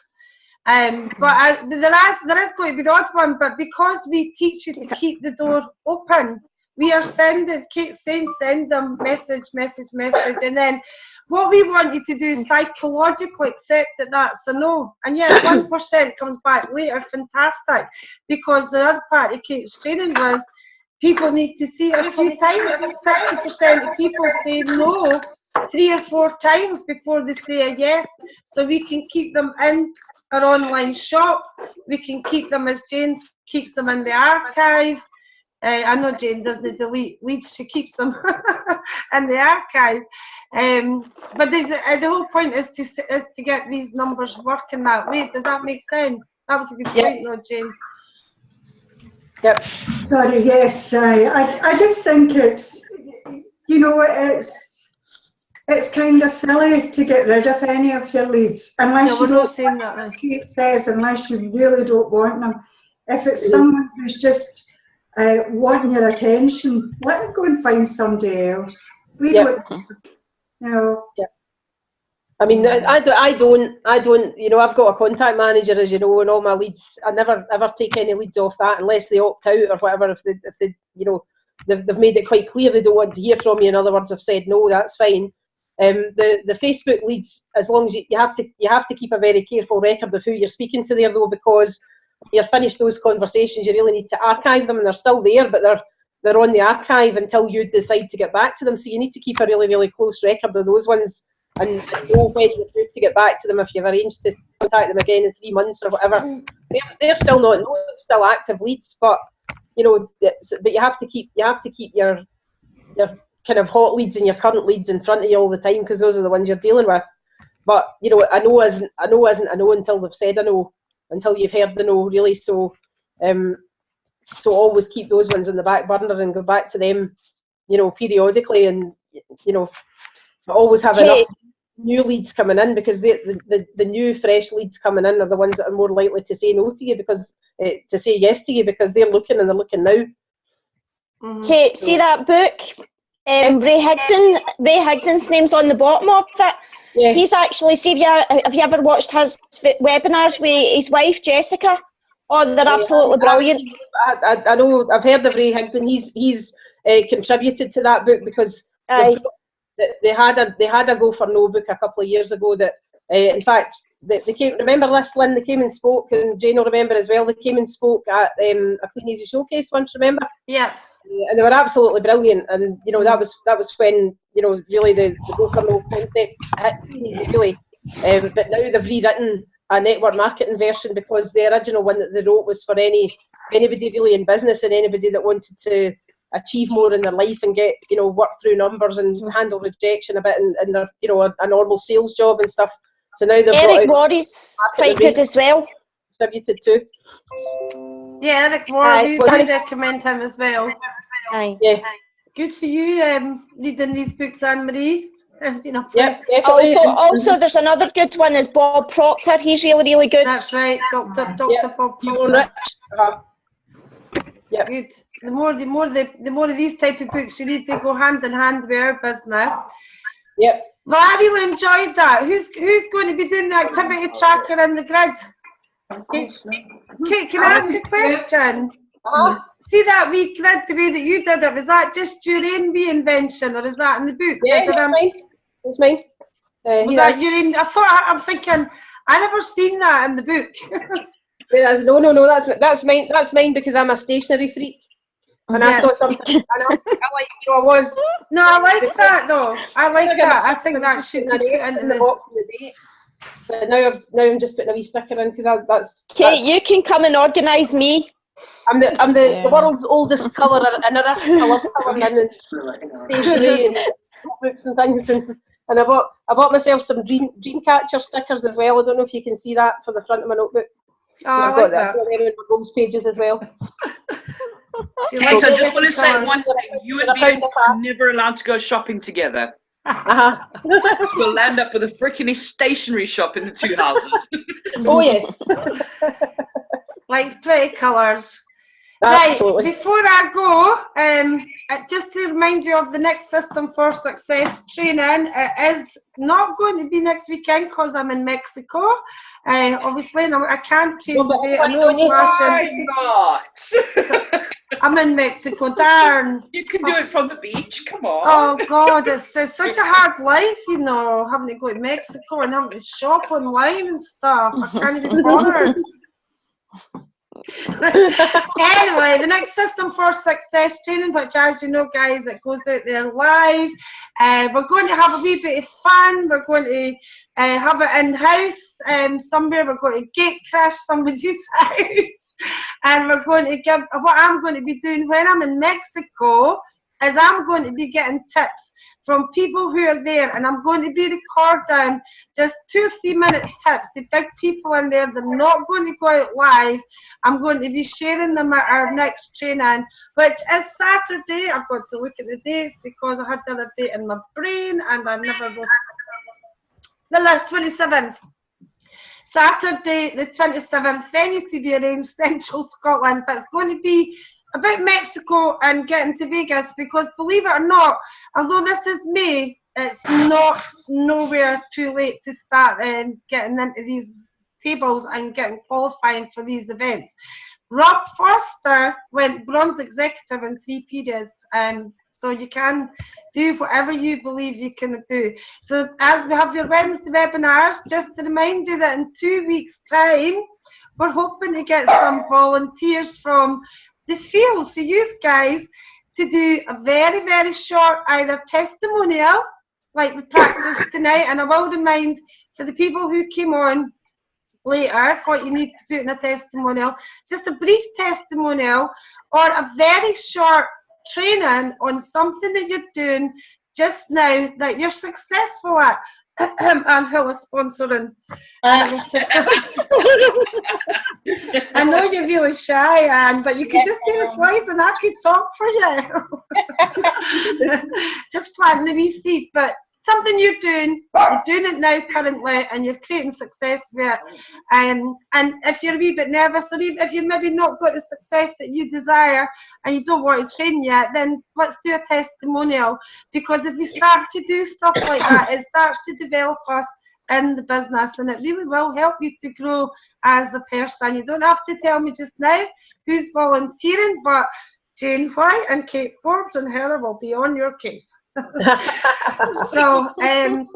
But there is going to be the odd one, but because we teach you to keep the door open, we are sending, Kate's saying, send them message, and then what we want you to do is psychologically accept that that's a no. And yeah, 1% comes back later, fantastic. Because the other part of Kate's training was people need to see it a few times. 60% of people say no 3 or 4 times before they say a yes. So we can keep them in our online shop. We can keep them, as Jane keeps them, in the archive. I know Jane doesn't delete leads, she keeps them in the archive. But the whole point is to get these numbers working that way. Does that make sense? That was a good point, though, Jane. Yep. Sorry, yes. I just think it's, you know, it's kind of silly to get rid of any of your leads unless you don't, saying that, as Kate says, unless you really don't want them. If it's someone who's just wanting your attention, let them go and find somebody else. We don't, you know. Yeah. I mean, I don't, you know, I've got a contact manager, as you know, and all my leads, I never ever take any leads off that unless they opt out or whatever. If they you know, they've made it quite clear they don't want to hear from you. In other words, I've said no, that's fine. The Facebook leads, as long as you have to keep a very careful record of who you're speaking to there, though, because you're finished those conversations, you really need to archive them, and they're still there, but they're on the archive until you decide to get back to them. So you need to keep a really, really close record of those ones and know when you're due to get back to them. If you've arranged to contact them again in 3 months or whatever, they're still not, they're still active leads, but you know, but you have to keep your kind of hot leads and your current leads in front of you all the time, because those are the ones you're dealing with. But you know, a no isn't a no until they've said a no, until you've heard the no, really. So so always keep those ones in the back burner and go back to them, you know, periodically, and you know, always have enough new leads coming in, because the new fresh leads coming in are the ones that are more likely to say no to you, because to say yes to you, because they're looking and they're looking now. Kate, see that book? Ray Higdon's name's on the bottom of it. Yeah. He's actually, have you ever watched his webinars with his wife Jessica? Oh, they're absolutely brilliant. I know, I've heard of Ray Higdon. He's contributed to that book, because they had a Go for No book a couple of years ago that in fact they came, remember this, Lynn, they came and spoke, and Jane will remember as well, they came and spoke at a Clean Easy Showcase once, remember? Yeah. And they were absolutely brilliant, and you know, that was when, you know, really the Go for No concept hit Clean Easy, really. But now they've rewritten a network marketing version, because the original one that they wrote was for anybody really in business, and anybody that wanted to achieve more in their life and get, you know, work through numbers and handle rejection a bit in their, you know, a normal sales job and stuff. So now they've Eric Worre's quite good as well. Contributed to. Yeah, Eric Worre, we would recommend him as well. Aye. Yeah. Good for you, reading these books, Anne-Marie. You know, Yeah, also, there's another good one, is Bob Proctor. He's really, really good. that's right, Dr. Bob Proctor. Proctor. Good. The more of these type of books you read, they go hand in hand with our business. Yep. Well, I really enjoyed that. Who's going to be doing the activity tracker in the grid? Kate, can I ask a question? See that wee grid, the way that you did it, was that just your own reinvention, or is that in the book? Yeah, it's mine. Was that your own? I'm thinking, I never seen that in the book. No, that's mine. That's mine, because I'm a stationery freak. And I saw something, and I like, you know, I was. No, I like that though. I like that. I think that should be put in the box in the date. But now I'm just putting a wee sticker in, because that's. Kate, you can come and organise me. I'm the world's oldest colourer in Earth. I love colouring in and stationery and books and things. And I bought myself some Dreamcatcher stickers as well. I don't know if you can see that for the front of my notebook. Oh, I I've like got that on my goals pages as well. Okay, so I just want to say one thing. You and me are never allowed to go shopping together. We'll end up with a freaking stationery shop in the two houses. Oh yes. Likes pretty colours. Absolutely. Right, before I go, just to remind you of the next System for Success training, it is not going to be next weekend because I'm in Mexico. Obviously, no, I can't change the date. I know Why not? I'm in Mexico, darn. You can do it from the beach, come on. Oh God, it's such a hard life, you know, having to go to Mexico and having to shop online and stuff. I can't even bother. Anyway, the next System for Success training, which, as you know, guys, it goes out there live. We're going to have a wee bit of fun. We're going to have it in-house somewhere. We're going to gate crash somebody's house. And we're going to give, what I'm going to be doing when I'm in Mexico is I'm going to be getting tips from people who are there, and I'm going to be recording just 2 or 3 minutes tips. The big people in there, they're not going to go out live. I'm going to be sharing them at our next training, which is Saturday. I've got to look at the dates because I had the other date in my brain and I never wrote. The 27th. Saturday the 27th, venue to be arranged, Central Scotland, but it's going to be about Mexico and getting to Vegas because, believe it or not, although this is May, it's not nowhere too late to start getting into these tables and getting qualifying for these events. Rob Foster went bronze executive in 3 periods, so you can do whatever you believe you can do. So as we have your Wednesday webinars, just to remind you that in 2 weeks' time, we're hoping to get some volunteers from the field for you guys to do a very, very short either testimonial, like we practiced tonight, and I will remind for the people who came on later what you need to put in a testimonial, just a brief testimonial or a very short training on something that you're doing just now that you're successful at. And who is sponsoring? I know you're really shy, Anne, but you could just do the slides and I could talk for you. Just planting a wee seed, but something you're doing it now currently, and you're creating success with it. And if you're a wee bit nervous, or even if you've maybe not got the success that you desire and you don't want to train yet, then let's do a testimonial. Because if we start to do stuff like that, it starts to develop us in the business, and it really will help you to grow as a person. You don't have to tell me just now who's volunteering, but Jane White and Kate Forbes and Heather will be on your case. So I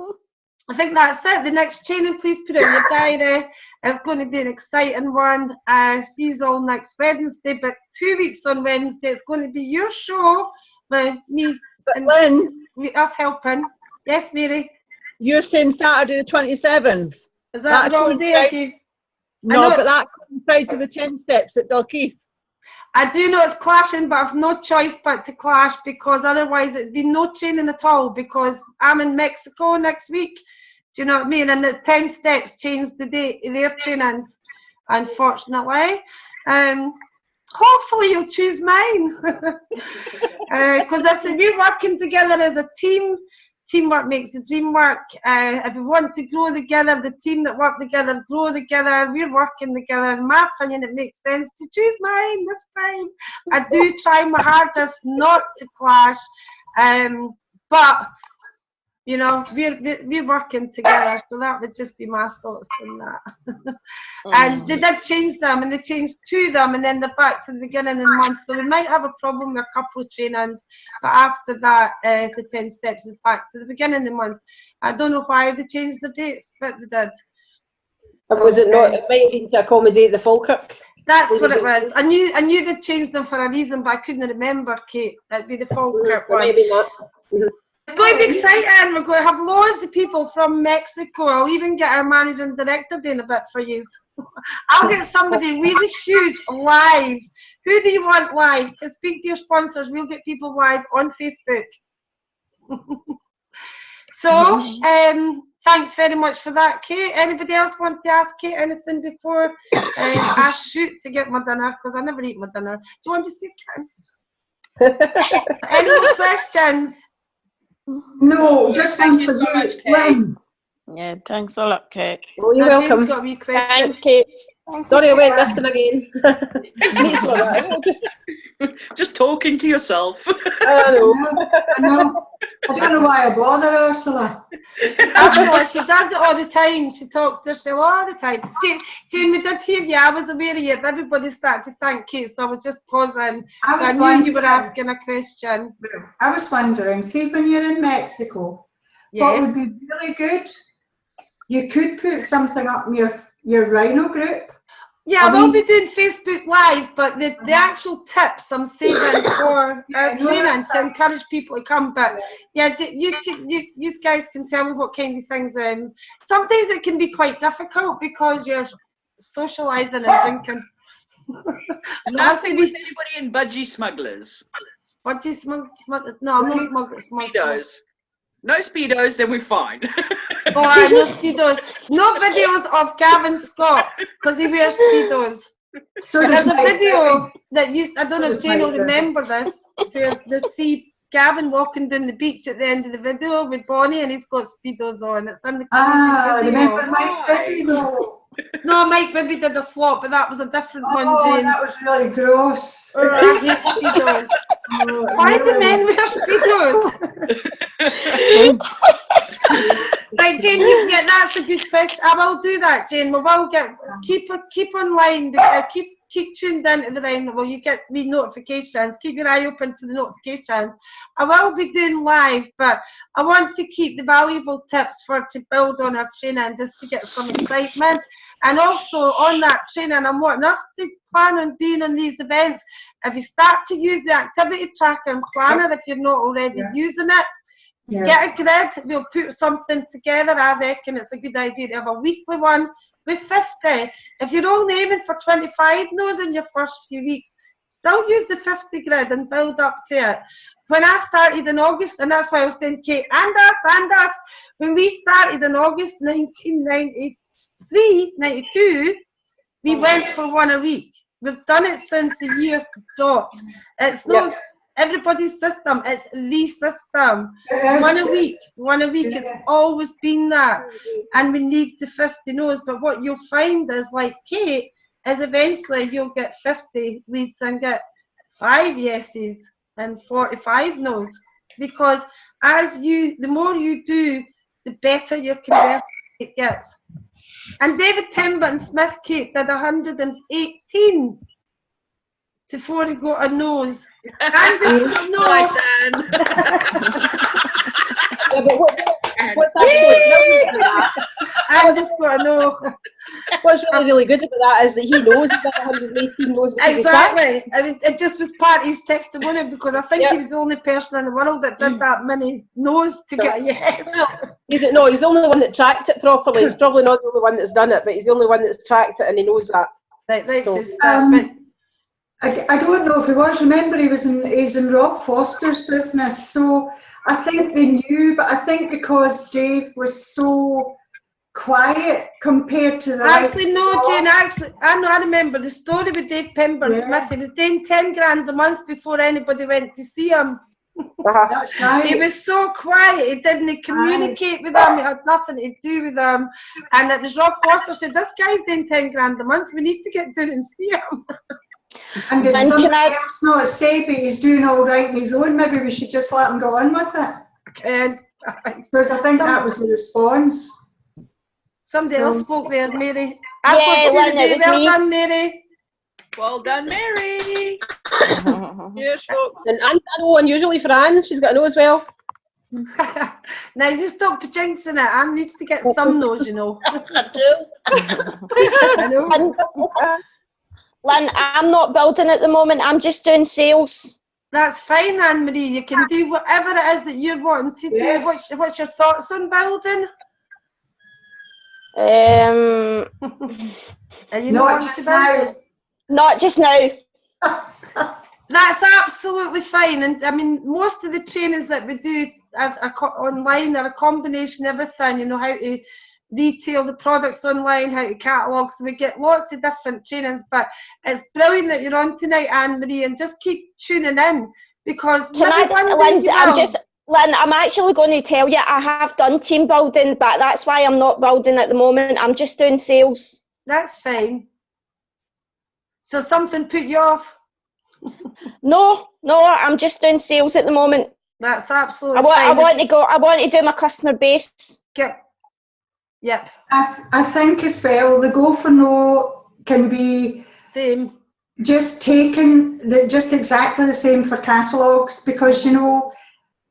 think that's it. The next training, please put it in your diary. It's going to be an exciting one. See you all next Wednesday, but 2 weeks on Wednesday, it's going to be your show with me and Lynn, us helping. Yes, Mary? you're saying Saturday the 27th. Is that the wrong day? No, but that coincides with the 10 steps at Dalkeith. I do know it's clashing, but I've no choice but to clash because otherwise it'd be no training at all because I'm in Mexico next week. Do you know what I mean? And the 10 steps changed the day their trainings, unfortunately. Hopefully you'll choose mine because we're working together as a team. Teamwork makes the dream work. If we want to grow together, the team that work together, grow together, we're working together. In my opinion, it makes sense to choose mine this time. I do try my hardest not to clash, but you know, we're working together, so that would just be my thoughts on that. And they did change them, and they changed 2 of them, and then they're back to the beginning of the month. So we might have a problem with a couple of trainings, but after that, the 10 steps is back to the beginning of the month. I don't know why they changed the dates, but they did. So, was it not? It might have been to accommodate the Falkirk. That's what it was. I knew they'd changed them for a reason, but I couldn't remember, Kate. It'd be the Falkirk one. Maybe not. It's going to be exciting. We're going to have loads of people from Mexico. I'll even get our managing director doing a bit for you. I'll get somebody really huge live. Who do you want live? Because speak to your sponsors. We'll get people live on Facebook. So, thanks very much for that, Kate. Anybody else want to ask Kate anything before I shoot to get my dinner? Because I never eat my dinner. Do you want to see Kate? Any more questions? No, just one for you, Lynn. Yeah, thanks a lot, Kate. Oh, you're Nadine's welcome. got a wee question. Thanks, Kate. Sorry, I went missing again. Needs like that. Just talking to yourself. I know. I know. I don't know why I bother Ursula. Actually, she does it all the time. She talks to herself all the time. Jane, we did hear you. I was aware of you. Everybody started to thank Kate, so I was just pausing. I knew you were asking a question. I was wondering, see when you're in Mexico, what would be really good? You could put something up in your Rhino group. Yeah, I will be doing Facebook Live, but the actual tips I'm saving for our training to encourage people to come. But yeah, you guys can tell me what kind of things. Some days it can be quite difficult because you're socialising and drinking. So Nothing with anybody in budgie smugglers. Budgie smugglers? No, I'm not smugglers. Speedos. No Speedos, then we're fine. Oh, I know Speedos. No videos of Gavin Scott because he wears Speedos. So There's a video that I don't know if Jane will remember this, where they see Gavin walking down the beach at the end of the video with Bonnie and he's got Speedos on. It's in the video. Remember Mike Bibby though? No, Mike Bibby did a slot, but that was a different one, Jane. That was really gross. I hate Speedos. Why do men wear Speedos? Right, Jane, that's a good question. I will do that, Jane. We will keep online, keep tuned into the Rhino. Well, you get me notifications. Keep your eye open for the notifications. I will be doing live, but I want to keep the valuable tips to build on our training, just to get some excitement. And also on that training, I'm wanting us to plan on being on these events. If you start to use the activity tracker and planner, if you're not already using it, get a grid. We'll put something together. I reckon it's a good idea to have a weekly one with 50. If you're only aiming for 25 no's in your first few weeks, still use the 50 grid and build up to it. When I started in August, and that's why I was saying, Kate, and us, when we started in August 1993, 92, we went for one a week. We've done it since the year dot. It's not everybody's system, it's the system. One a week, it's always been that. And we need the 50 no's, but what you'll find is, like Kate, is eventually you'll get 50 leads and get 5 yeses and 45 no's. Because the more you do, the better your conversion rate gets. And David Pemberton Smith, Kate, did 118 before he got a nose. And a nose. Yeah, but what's actually I just got a no. What's really good about that is that he knows that 118 knows because exactly. It just was part of his testimony, because I think he was the only person in the world that did that many no's to get a yes. He's the only one that tracked it properly. He's probably not the only one that's done it, but he's the only one that's tracked it and he knows that. Right, so, I don't know if he was. Remember, he's in Rob Foster's business, so I think they knew. But I think because Dave was so quiet compared to the actually no, Jane. Actually, I remember the story with Dave Pemberton Smith. He was doing 10 grand a month before anybody went to see him. That's right. He was so quiet. He didn't communicate with them. He had nothing to do with them. And it was Rob Foster said, "This guy's doing 10 grand a month. We need to get down and see him." And did somebody else not say, but he's doing all right on his own? Maybe we should just let him go on with it. Because I think that was the response. Somebody else spoke there, Mary. Well done, Mary. Well done, Mary. Yes, folks. And I know unusually for Anne, she's got a no as well. Now just stop jinxing it. Anne needs to get some no's, you know. I do. I know. Lynn, I'm not building at the moment. I'm just doing sales. That's fine, Anne-Marie. You can do whatever it is that you're wanting to do. What's your thoughts on building? Are you Not just now. Not just now. That's absolutely fine. And I mean, most of the trainings that we do are online, are a combination of everything, you know, how to retail the products online, how to catalogue. So we get lots of different trainings, but it's brilliant that you're on tonight, Anne-Marie, and just keep tuning in, because Lynn, I'm actually going to tell you, I have done team building, but that's why I'm not building at the moment. I'm just doing sales. That's fine. So something put you off? No, I'm just doing sales at the moment. That's absolutely fine. I want to do my customer base. Yep. I think as well, the go for no can be same. Just just exactly the same for catalogues, because you know,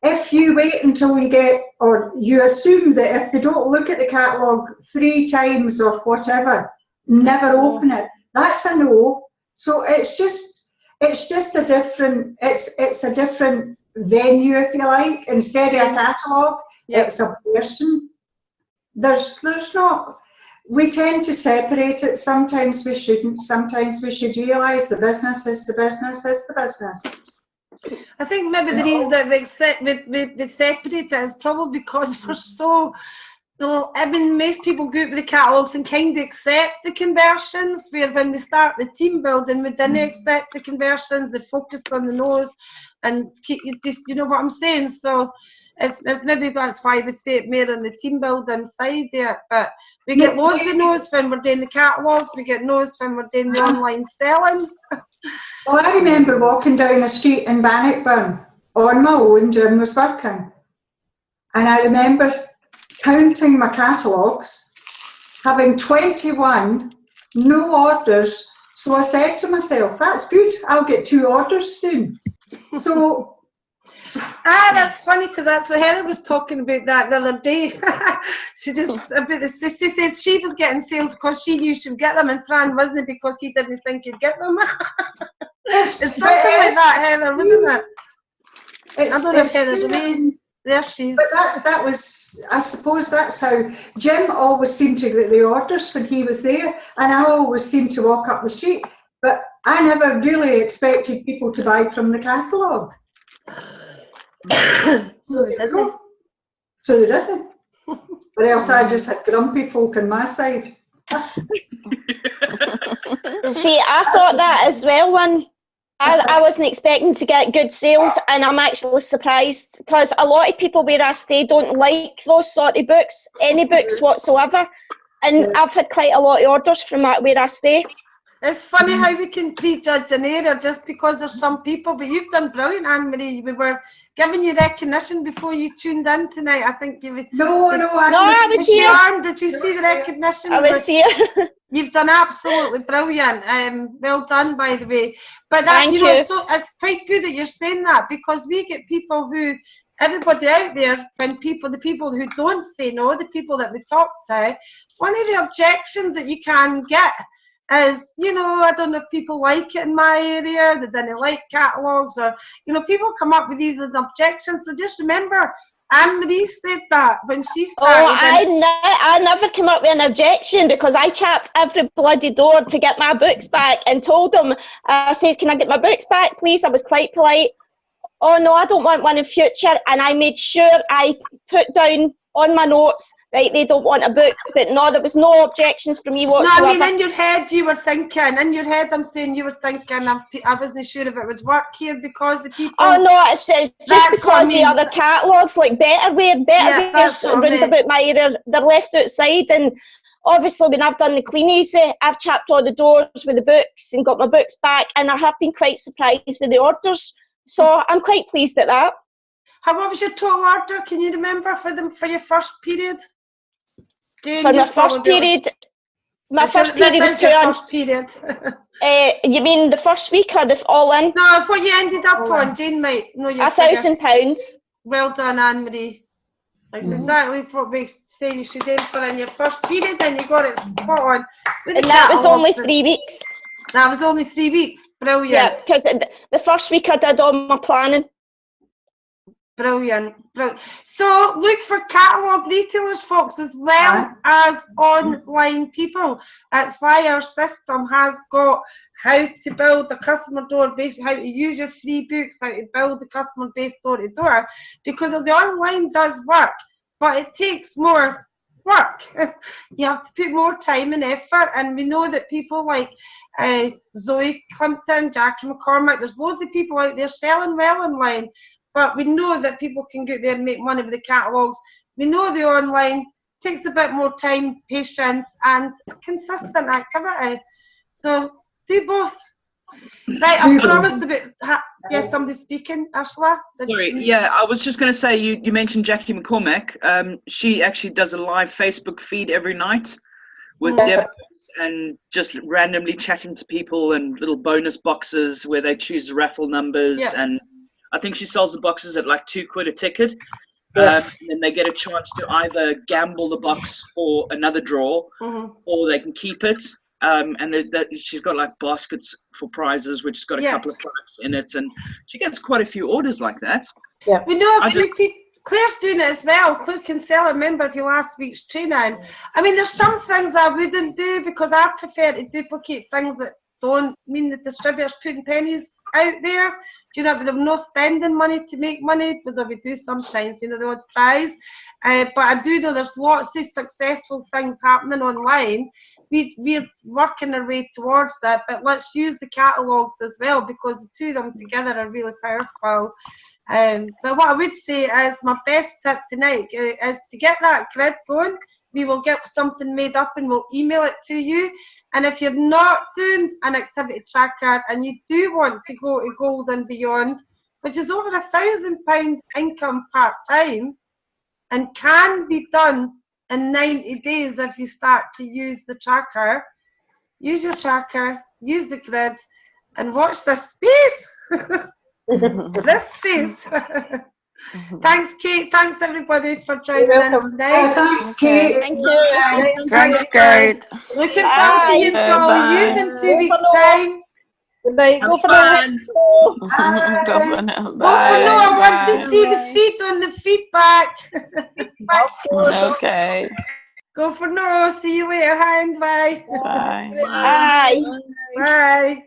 if you wait until you get, or you assume that if they don't look at the catalogue 3 times or whatever, never open it, that's a no. So it's just a different, it's a different venue, if you like. Instead of a catalogue, it's a person. There's not, we tend to separate it. Sometimes we shouldn't. Sometimes we should realise the business is the business is the business. I think maybe the reason that we separate it is probably because we're so, I mean, most people go out with the catalogues and kind of accept the conversions, where when we start the team building, we didn't accept the conversions, they focus on the nose and keep you just, you know what I'm saying? So it's maybe that's why we say it more on the team building side there. But we get loads of no's when we're doing the catalogues, we get no's when we're doing the online selling. Well, I remember walking down a street in Bannockburn on my own, Jim was working, and I remember counting my catalogues, having 21, no orders. So I said to myself, that's good, I'll get 2 orders soon. So that's funny, because that's what Heather was talking about that the other day. She said she was getting sales because she knew she would get them, and Fran wasn't, because he didn't think he'd get them. It's something like that, Heather, wasn't it? I don't know if Heather's away. There she is. But that was, I suppose that's how Jim always seemed to get the orders when he was there, and I always seemed to walk up the street. But I never really expected people to buy from the catalogue. So they didn't. Or else I just had grumpy folk on my side. See, I thought that as well, Lynn. I wasn't expecting to get good sales, and I'm actually surprised, because a lot of people where I stay don't like those sort of books, any books whatsoever, and I've had quite a lot of orders from that where I stay. It's funny how we can prejudge an area just because there's some people, but you've done brilliant, Anne-Marie. We were giving you recognition before you tuned in tonight. I think you would. No, I was here. Did you see the recognition? I was here. You've done absolutely brilliant. Well done, by the way. But that, Thank you. So it's quite good that you're saying that, because we get people who, everybody out there, when the people who don't say no, the people that we talk to, one of the objections that you can get is, you know, I don't know if people like it in my area, they didn't like catalogues, or, you know, people come up with these as objections. So just remember, Anne-Marie said that when she started. I never came up with an objection, because I chapped every bloody door to get my books back and told them, I says, can I get my books back, please? I was quite polite. Oh no, I don't want one in future. And I made sure I put down on my notes, right, they don't want a book, but no, there was no objections from me whatsoever. No, I mean, in your head you were thinking, I'm saying you were thinking, I wasn't sure if it would work here because the people... Oh no, it's just because the other catalogues, like Betterware's round about my area, they're left outside, and obviously when I've done the cleanies, I've chapped all the doors with the books and got my books back, and I have been quite surprised with the orders, so I'm quite pleased at that. What was your total order? Can you remember for your first period? Jane, for my first period, was 200. Period. You mean the first week or the all in? No, what you ended up on, Jane might know your £1,000. Well done, Anne-Marie. That's exactly what we say you should aim for in your first period, and you got it spot on. And that was only 3 weeks. That was only 3 weeks. Brilliant. Yeah, because the first week I did all my planning. Brilliant. Brilliant. So look for catalogue retailers, folks, as well as online people. That's why our system has got how to build the customer door base, how to use your free books, how to build the customer base door to door, because the online does work, but it takes more work. You have to put more time and effort, and we know that people like Zoe Climpton, Jackie McCormick, there's loads of people out there selling well online, but we know that people can get there and make money with the catalogues. We know the online takes a bit more time, patience, and consistent activity. So do both. Right, I promised about. Yes, somebody's speaking. Ursula? Sorry, yeah, I was just going to say, you mentioned Jackie McCormick. She actually does a live Facebook feed every night with demos and just randomly chatting to people and little bonus boxes where they choose raffle numbers. Yeah. And I think she sells the boxes at like £2 a ticket. And then they get a chance to either gamble the box for another draw or they can keep it. And she's got like baskets for prizes, which has got a couple of products in it, and she gets quite a few orders like that. Yeah, we know a few people. Claire's doing it as well. Claire Kinsella, member of your last week's training. I mean, there's some things I wouldn't do because I prefer to duplicate things that don't mean the distributor's putting pennies out there. Do you know, they've no spending money to make money, but we do sometimes, you know, the odd prize. But I do know there's lots of successful things happening online. We're working our way towards that, but let's use the catalogues as well, because the two of them together are really powerful. But what I would say is my best tip tonight is to get that grid going. We will get something made up and we'll email it to you. And if you're not doing an activity tracker and you do want to go to Gold and Beyond, which is over £1,000 income part-time and can be done in 90 days if you start to use the tracker, use your tracker, use the grid, and watch this space. This space. Thanks, Kate. Thanks, everybody, for joining in today. Thanks, Kate. Thank you. Thanks, Kate. Looking forward to you all use in 2 weeks' time. Goodbye. Go for Fun. Go for now. Go for Bye. no, I want to Bye. see the feed on the feedback. Okay. Go for no. See you later. Hand. Bye. Bye. Bye. Bye.